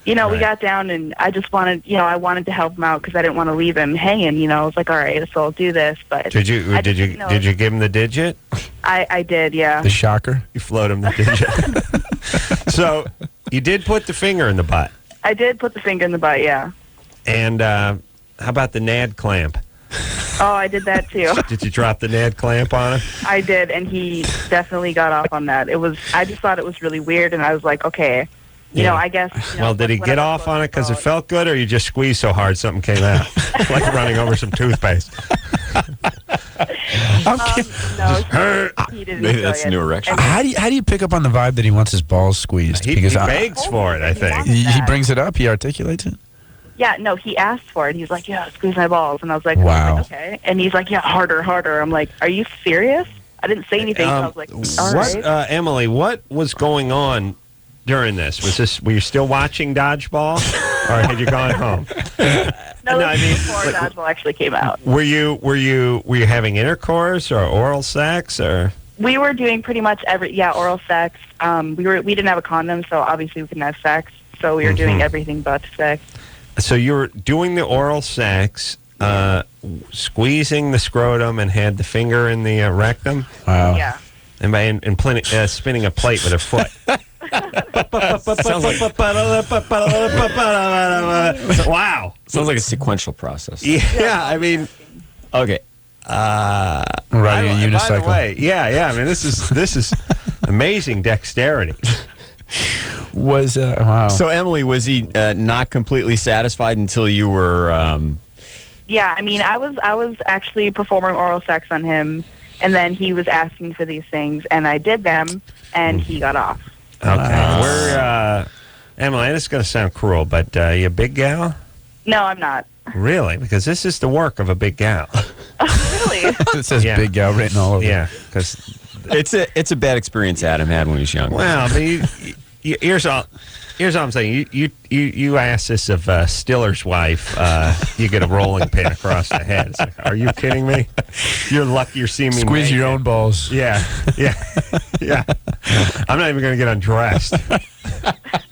we got down, and I just wanted, I wanted to help him out because I didn't want to leave him hanging. I was like, all right, so I'll do this. But did you give him the digit? I did, yeah. The shocker? You float him the digit. So you did put the finger in the butt. I did put the finger in the butt, yeah. And how about the NAD clamp? Oh, I did that too. Did you drop the NAD clamp on him? I did, and he definitely got off on that. I just thought it was really weird, and I was like, okay. I guess. Well, did he get off on it because it felt good, or you just squeezed so hard something came out? Like running over some toothpaste. No, he didn't. Maybe that's a new erection. How do you pick up on the vibe that he wants his balls squeezed? He begs for it, I think. He brings it up. He articulates it. Yeah, no, he asked for it. He's like, yeah, squeeze my balls. And I was like, wow. Okay. And he's like, yeah, harder, harder. I'm like, are you serious? I didn't say anything. So I was like, all right. Emily, what was going on during this? Were you still watching Dodgeball, or had you gone home? No, I mean, before Dodgeball actually came out. Were you having intercourse or oral sex, or? We were doing pretty much oral sex. We didn't have a condom, so obviously we couldn't have sex. So we were doing everything but sex. So you were doing the oral sex, squeezing the scrotum, and had the finger in the rectum. Wow. Yeah. And spinning a plate with her foot. Wow. Sounds like a sequential process. Yeah, I mean, okay. Riding a unicycle. By the way, yeah. I mean, this is amazing dexterity. Wow. So Emily, was he not completely satisfied until you were? Yeah, I mean, I was actually performing oral sex on him, and then he was asking for these things, and I did them, and he got off. Okay, Emily, this is going to sound cruel, but you a big gal? No, I'm not. Really? Because this is the work of a big gal. Really? It says big gal written all over. Yeah, because it's a bad experience Adam had when he was young. Well, but Here's all I'm saying. You ask this of Stiller's wife, you get a rolling pin across the head. It's like, are you kidding me? You're lucky you're seeing me Squeeze naked. your own balls. Yeah. I'm not even going to get undressed.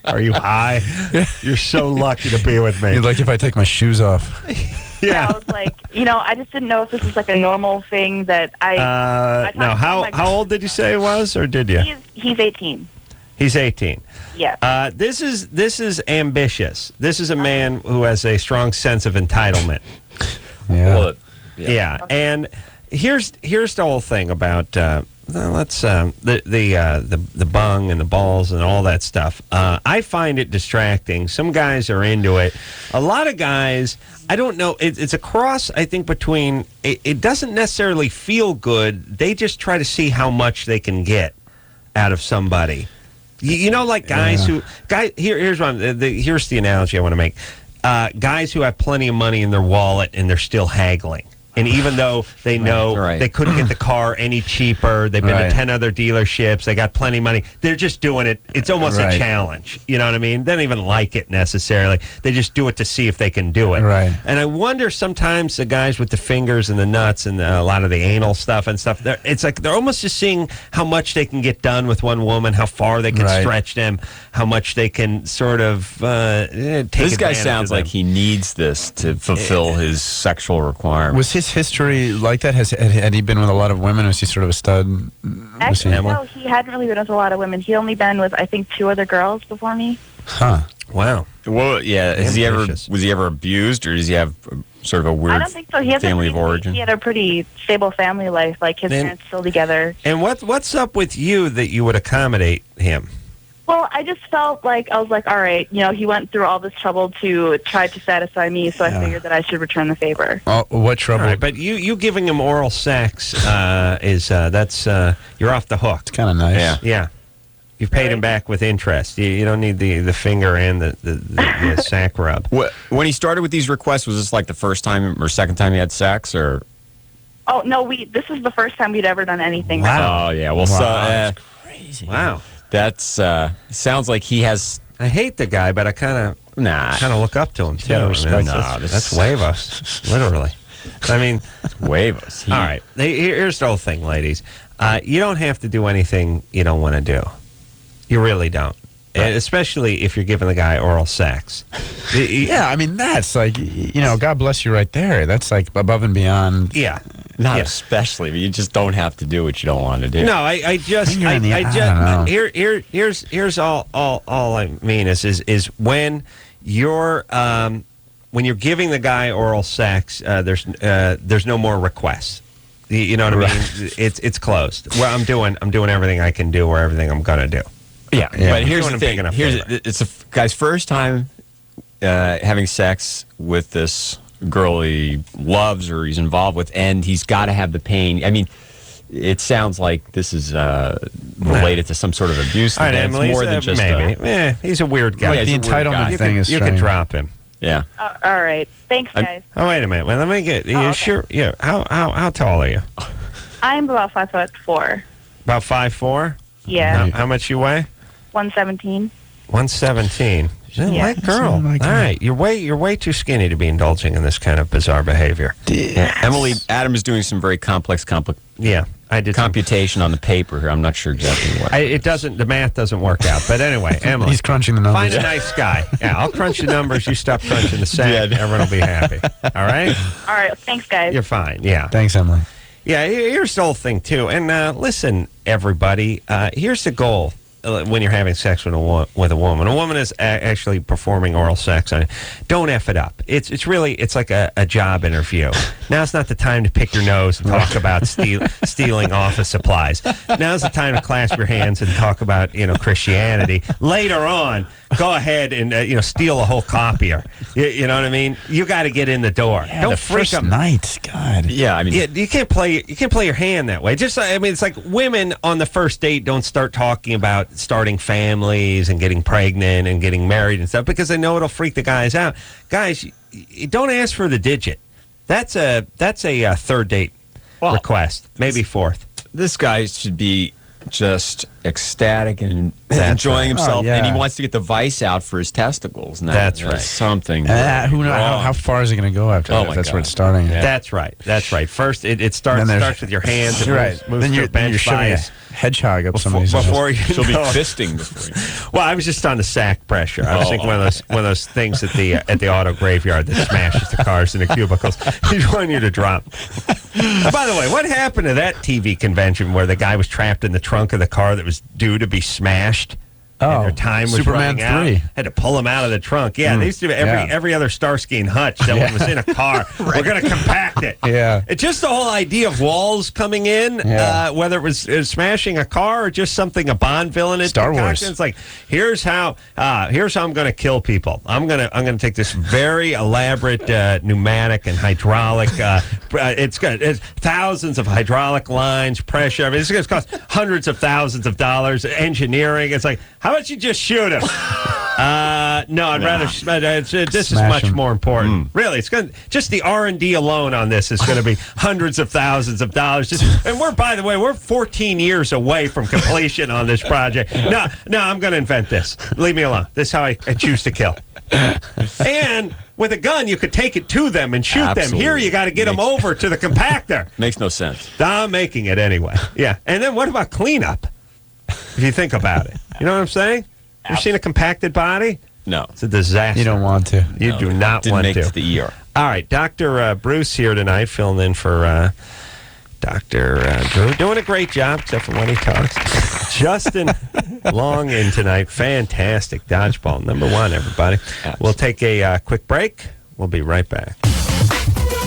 Are you high? You're so lucky to be with me. You'd like if I take my shoes off. Yeah, I was like, I just didn't know if this was like a normal thing that I now, how old did you say he was, or did you? He's 18. He's 18. Yeah. This is ambitious. This is a man who has a strong sense of entitlement. Yeah. Well, Yeah. And here's the whole thing about the bung and the balls and all that stuff. I find it distracting. Some guys are into it. A lot of guys, I don't know. It's a cross, I think, between it doesn't necessarily feel good. They just try to see how much they can get out of somebody. You know, like guys here's the analogy I want to make. Guys who have plenty of money in their wallet and they're still haggling. And even though they know they couldn't get the car any cheaper, they've been to 10 other dealerships, they got plenty of money, they're just doing it. It's almost a challenge. You know what I mean? They don't even like it necessarily. They just do it to see if they can do it. Right. And I wonder sometimes the guys with the fingers and the nuts and a lot of the anal stuff and stuff, it's like they're almost just seeing how much they can get done with one woman, how far they can stretch them, how much they can sort of take This guy advantage sounds of them. like he needs this to fulfill his sexual requirements. Was his history like that? Had he been with a lot of women? Was he sort of a stud? Actually, no, he hadn't really been with a lot of women. He'd only been with, I think, 2 other girls before me. Huh. Wow. Well, yeah. Was he ever abused, or does he have sort of a weird I don't think so. He has family of origin? He had a pretty stable family life. Like his parents still together. And what's up with you that you would accommodate him? Well, I just felt like, I was like, all right, he went through all this trouble to try to satisfy me, so I figured that I should return the favor. Oh, what trouble? All right, but you giving him oral sex that's you're off the hook. It's kind of nice. Yeah. You've paid him back with interest. You don't need the finger and the sack rub. When he started with these requests, was this like the first time or second time he had sex, or? Oh, no, this is the first time we'd ever done anything. Wow. Oh, yeah. Well, that's crazy. Wow. That's sounds like he has. I hate the guy, but I kind of look up to him too. Yeah, respect. That's huevos, literally. I mean, huevos. All right, here's the whole thing, ladies. You don't have to do anything you don't want to do. You really don't. And especially if you're giving the guy oral sex. Yeah, I mean, that's like, God bless you right there. That's like above and beyond. Yeah. Not especially, but you just don't have to do what you don't want to do. No, here's all I mean is when you're giving the guy oral sex, there's no more requests. You know what I mean? It's closed. Well, I'm doing everything I can do or everything I'm gonna do. Yeah. But here's the thing. It's a guy's first time having sex with this girl he loves or he's involved with, and he's got to have the pain. I mean, it sounds like this is related to some sort of abuse. All right, It's Emily, more than just maybe. He's a weird guy. Yeah, the entitlement thing is you can drop him. Yeah. All right. Thanks, guys. Oh, wait a minute. Well, let me get. You sure? Yeah. How tall are you? I'm about 5'4". About 5'4". Yeah. How much you weigh? 117. 117. Yeah. Light girl. All right, you're way too skinny to be indulging in this kind of bizarre behavior. Emily, Adam is doing some very complex Yeah, I did computation on the paper here. I'm not sure exactly what. The math doesn't work out. But anyway, Emily, he's crunching the numbers. Find a nice guy. Yeah, I'll crunch the numbers. You stop crunching the sack. Everyone will be happy. All right. All right. Thanks, guys. You're fine. Yeah. Thanks, Emily. Yeah. Here's the whole thing too. And listen, everybody. Here's the goal. When you're having sex with a woman is actually performing oral sex on it. Don't F it up. It's like a job interview. Now's not the time to pick your nose and talk about stealing office supplies. Now's the time to clasp your hands and talk about Christianity. Later on, go ahead and steal a whole copier. You know what I mean? You got to get in the door. Yeah, Don't the freak first them. night, God. Yeah, I mean, you can't play your hand that way. It's like women on the first date don't start talking about starting families and getting pregnant and getting married and stuff because they know it'll freak the guys out. Guys, you don't ask for the digit. That's a third date request, maybe fourth. This guy should be just ecstatic and enjoying himself, yeah. and he wants to get the vice out for his testicles. Now, That's right. Something. Who knows how far is it going to go after that? my That's God. where it's starting. Yeah. That's right. First, it starts with your hands. And right. moves Then to you're, a bench shoving a bias. hedgehog up somebody's Before you She'll be know it. fisting before you. Well, I was just on the sack pressure. I was thinking one of those things at the auto graveyard that smashes the cars in the cubicles. He's wanting you to drop. By the way, what happened to that TV convention where the guy was trapped in the trunk of the car that was due to be smashed? And their time was Superman running 3. out. Had to pull him out of the trunk. Yeah, they used to every other Starsky and Hutch that one was in a car. We're going to compact it. Yeah. It's just the whole idea of walls coming in, whether it was smashing a car or just something a Bond villain. Star Wars. It's like here's how I'm going to kill people. I'm gonna take this very elaborate pneumatic and hydraulic. It's thousands of hydraulic lines, pressure. I mean, it's going to cost hundreds of thousands of dollars. Engineering. It's like, how about you just shoot him? No, I'd rather. This is much more important. Really, it's going. Just the R&D alone on this is going to be hundreds of thousands of dollars. And by the way, we're 14 years away from completion on this project. No, I'm going to invent this. Leave me alone. This is how I choose to kill. And with a gun, you could take it to them and shoot them. Here, you got to get them over to the compactor. Makes no sense. I'm making it anyway. Yeah. And then what about cleanup? If you think about it, you know what I'm saying? You ever seen a compacted body? No. It's a disaster. You don't want to. You do not Didn't want make to. it to the ER. All right, Dr. Bruce here tonight, filling in for Dr. Drew. Doing a great job, except for when he talks. Justin Long in tonight. Fantastic. Dodgeball. Number 1, everybody. Absolutely. We'll take a quick break. We'll be right back.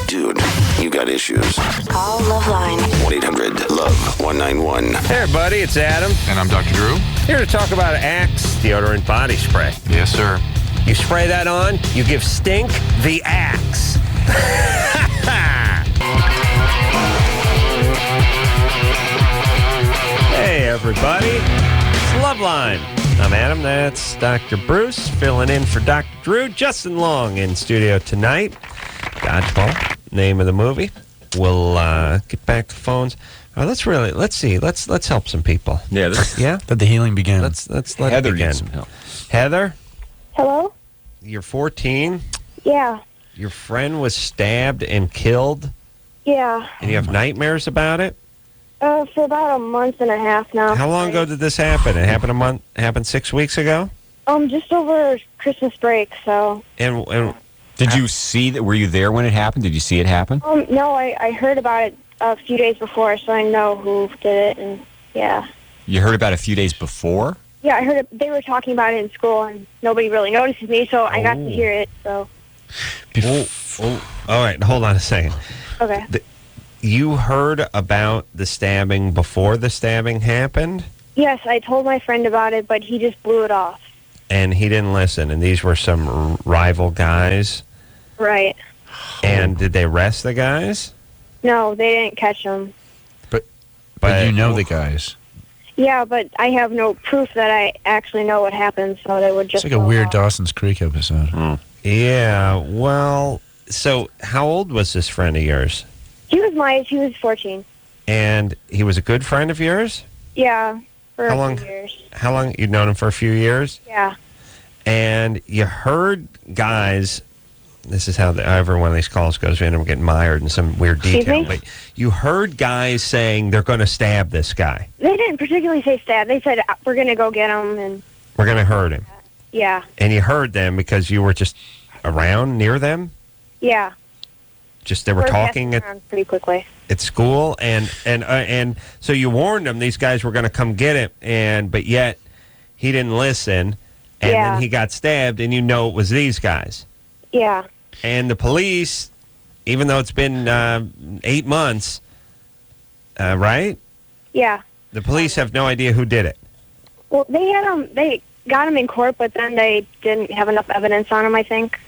Dude, you got issues. Call LoveLine. 1-800-LOVE-191. Hey, everybody. It's Adam. And I'm Dr. Drew. Here to talk about Axe deodorant body spray. Yes, sir. You spray that on, you give Stink the Axe. Hey, everybody. It's LoveLine. I'm Adam. That's Dr. Bruce filling in for Dr. Drew. Justin Long in studio tonight. Dodgeball, name of the movie. We'll get back to phones. Let's see. Let's help some people. Yeah. Let the healing begin. Let's let Heather it begin. needs some help. Heather, Hello? you're 14. Yeah. Your friend was stabbed and killed, Yeah. and you have nightmares about it. For about a month and a half now. How long ago did this happen? It happened 6 weeks ago. Just over Christmas break, so. And Did you see that? Were you there when it happened? Did you see it happen? No, I heard about it a few days before, so I know who did it, and yeah. You heard about it a few days before? Yeah, I heard it, they were talking about it in school, and nobody really notices me, so I got to hear it, so. All right, hold on a second. Okay. You heard about the stabbing before the stabbing happened? Yes, I told my friend about it, but he just blew it off. And he didn't listen, and these were some rival guys? Right. And did they arrest the guys? No, they didn't catch him. But you know the guys. Yeah, but I have no proof that I actually know what happened, so they would just. It's like a weird Dawson's Creek episode. Yeah, well, so how old was this friend of yours? He was my age. He was 14. And he was a good friend of yours? Yeah, for How a long? few years. How long? You'd known him for a few years? Yeah. And you heard guys, this is how every one of these calls goes, we end up getting mired in some weird detail, but you heard guys saying they're going to stab this guy. They didn't particularly say stab. They said, we're going to go get him, and We're going to hurt him. yeah. And you heard them because you were just around near them? Yeah. Just they were We're talking messing around pretty quickly. at school, and so you warned them these guys were going to come get him, but yet he didn't listen, and Yeah. then he got stabbed, and you know it was these guys. Yeah. And the police, even though it's been 8 months, right? Yeah. The police have no idea who did it. Well, they had him. They got him in court, but then they didn't have enough evidence on him, I think.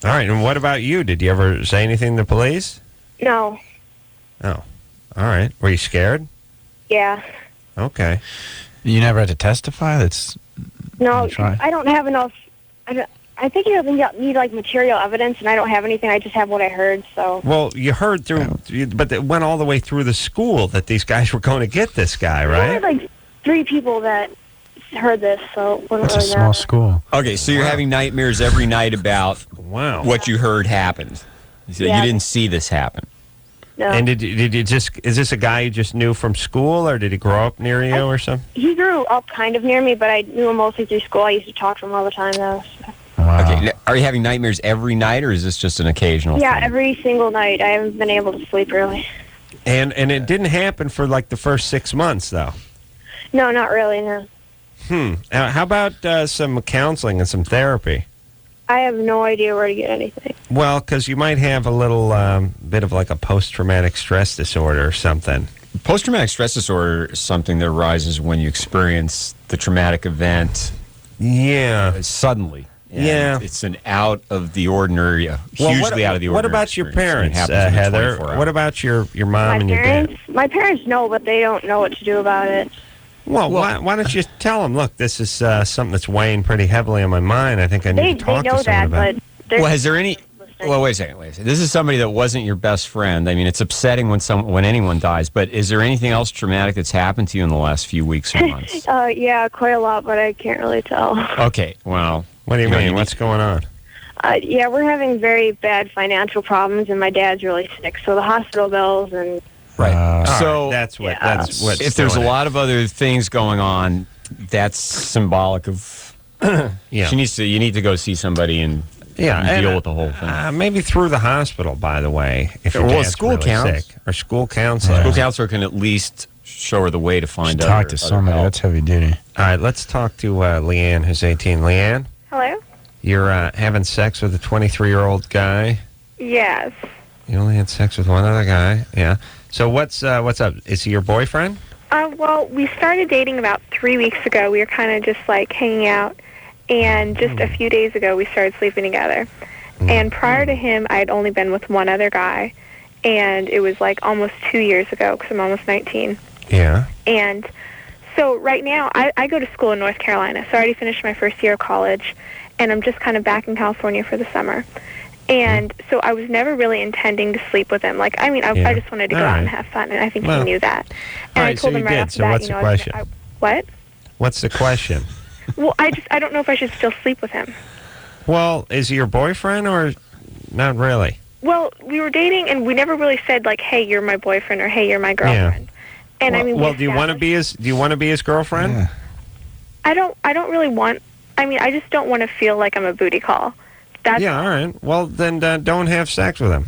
All right, and what about you? Did you ever say anything to the police? No. Oh, all right. Were you scared? Yeah. Okay. You never had to testify? That's No, Try. I don't have enough. I I think you need like material evidence, and I don't have anything. I just have what I heard. So. Well, you heard but it went all the way through the school that these guys were going to get this guy, right? There were like 3 people that heard this, so it wasn't It's a really small matter. school. Okay, so you're having nightmares every night about what you heard happened. So Yeah. you didn't see this happen. No. And did you just? Is this a guy you just knew from school, or did he grow up near you, or something? He grew up kind of near me, but I knew him mostly through school. I used to talk to him all the time, though. So. Okay, now, are you having nightmares every night, or is this just an occasional Yeah, thing? every single night. I haven't been able to sleep really. And it didn't happen for like the first 6 months, though. No, not really. No. How about some counseling and some therapy? I have no idea where to get anything. Well, because you might have a little bit of like a post-traumatic stress disorder or something. Post-traumatic stress disorder is something that arises when you experience the traumatic event suddenly. And Yeah. it's an out of the ordinary, hugely out of the ordinary. What about your experience. parents, It happens in Heather? 24 hours. What about your mom My and your dad? My parents know, but they don't know what to do about it. Well, why don't you tell them, look, this is something that's weighing pretty heavily on my mind. I think I need to talk to know someone that, about it. but Well, has there any... Well, wait a second. This is somebody that wasn't your best friend. I mean, it's upsetting when anyone dies, but is there anything else traumatic that's happened to you in the last few weeks or months? yeah, quite a lot, but I can't really tell. Okay, well... What do you mean? What's going on? Yeah, we're having very bad financial problems, and my dad's really sick, so the hospital bills and... Right. So that's what. If there's a lot of other things going on, that's symbolic of. Yeah. You need to go see somebody and deal with the whole thing. Maybe through the hospital, by the way. If your dad's school really counts. sick. Or school counselor. School counselor can at least show her the way to find out. Talk to somebody. That's heavy duty. All right, let's talk to Leanne, who's 18. Leanne, Hello? you're having sex with a 23-year-old guy. Yes. You only had sex with one other guy. Yeah. So what's up? Is he your boyfriend? Well, we started dating about 3 weeks ago. We were kind of just like hanging out, and just a few days ago we started sleeping together. And prior to him, I had only been with one other guy, and it was like almost 2 years ago because I'm almost 19. Yeah. And so right now, I go to school in North Carolina, so I already finished my first year of college, and I'm just kind of back in California for the summer. And so I was never really intending to sleep with him. Like, I mean, I just wanted to go out and have fun, and I think he knew that. And I told him right after that, what's the question? What? What's the question? Well, I don't know if I should still sleep with him. Well, is he your boyfriend or not really? Well, we were dating, and we never really said like, "Hey, you're my boyfriend," or "Hey, you're my girlfriend." And well, I mean, well, do you want to be his girlfriend? Yeah. I don't really want. I mean, I just don't want to feel like I'm a booty call. That's, yeah, all right. Well, then don't have sex with him.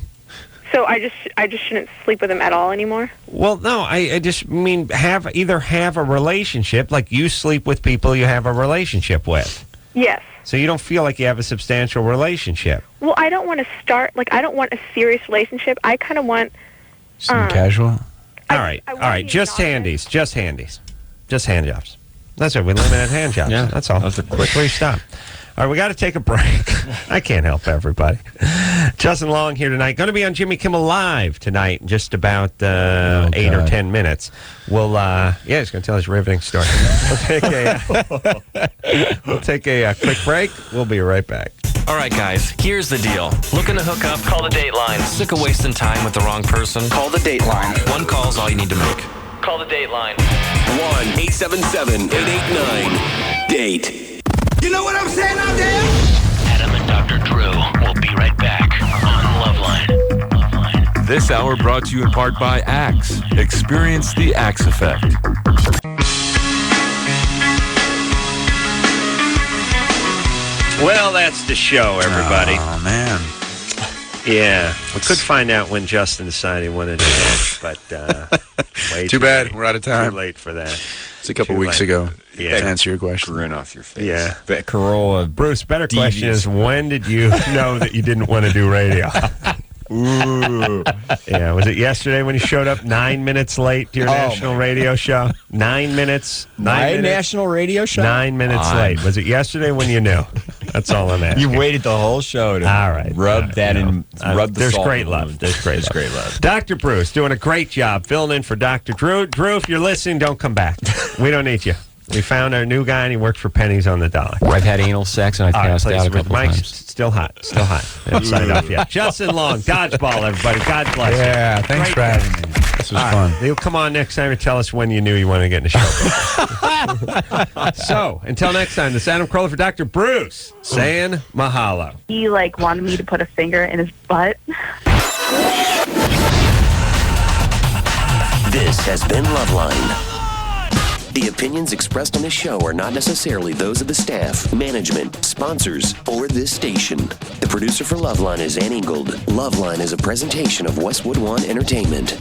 So I just shouldn't sleep with him at all anymore. Well, no, I just mean have a relationship, like you sleep with people you have a relationship with. Yes. So you don't feel like you have a substantial relationship. Well, I don't want to start, like, I don't want a serious relationship. I kind of want... casual? All right, just handies. Just hand jobs. That's it. We limited hand jobs. Yeah, that's all. That's a quick. Please stop. All right, we got to take a break. I can't help everybody. Justin Long here tonight. Going to be on Jimmy Kimmel Live tonight in just about 8 or 10 minutes. We'll, he's going to tell his riveting story. We'll take a quick break. We'll be right back. All right, guys, here's the deal. Looking to hook up? Call the Dateline. Sick of wasting time with the wrong person? Call the Dateline. One call's all you need to make. Call the Dateline. 1-877-889-DATE. You know what I'm saying out there? Adam and Dr. Drew will be right back on LoveLine. This hour brought to you in part by Axe. Experience the Axe effect. Well, that's the show, everybody. Oh, man. Yeah. We could find out when Justin decided he wanted to end, but way Too bad. late. We're out of time. Too late for that. It's a couple Too weeks late. ago. Yeah. To answer your question. Grin off your face. Yeah. But Corolla. Bruce, better question is, when did you know that you didn't want to do radio? Ooh. Yeah, was it yesterday when you showed up 9 minutes late to your national radio show? 9 minutes. My national radio show? 9 minutes late. Was it yesterday when you knew? That's all I'm asking. You waited the whole show to rub the There's salt great in the love. wound. There's great love. Dr. Bruce doing a great job filling in for Dr. Drew. Drew, if you're listening, don't come back. We don't need you. We found our new guy, and he works for pennies on the dollar. I've had anal sex, and I passed out a couple Mike's times. Still hot. Haven't signed off yet. Justin Long, Dodgeball, everybody. God bless you. Yeah, thanks for having me. This was fun. You'll come on next time and tell us when you knew you wanted to get in the show. So, until next time, this is Adam Carolla for Dr. Bruce saying mahalo. He wanted me to put a finger in his butt. This has been LoveLine. The opinions expressed on this show are not necessarily those of the staff, management, sponsors, or this station. The producer for LoveLine is Ann Ingold. LoveLine is a presentation of Westwood One Entertainment.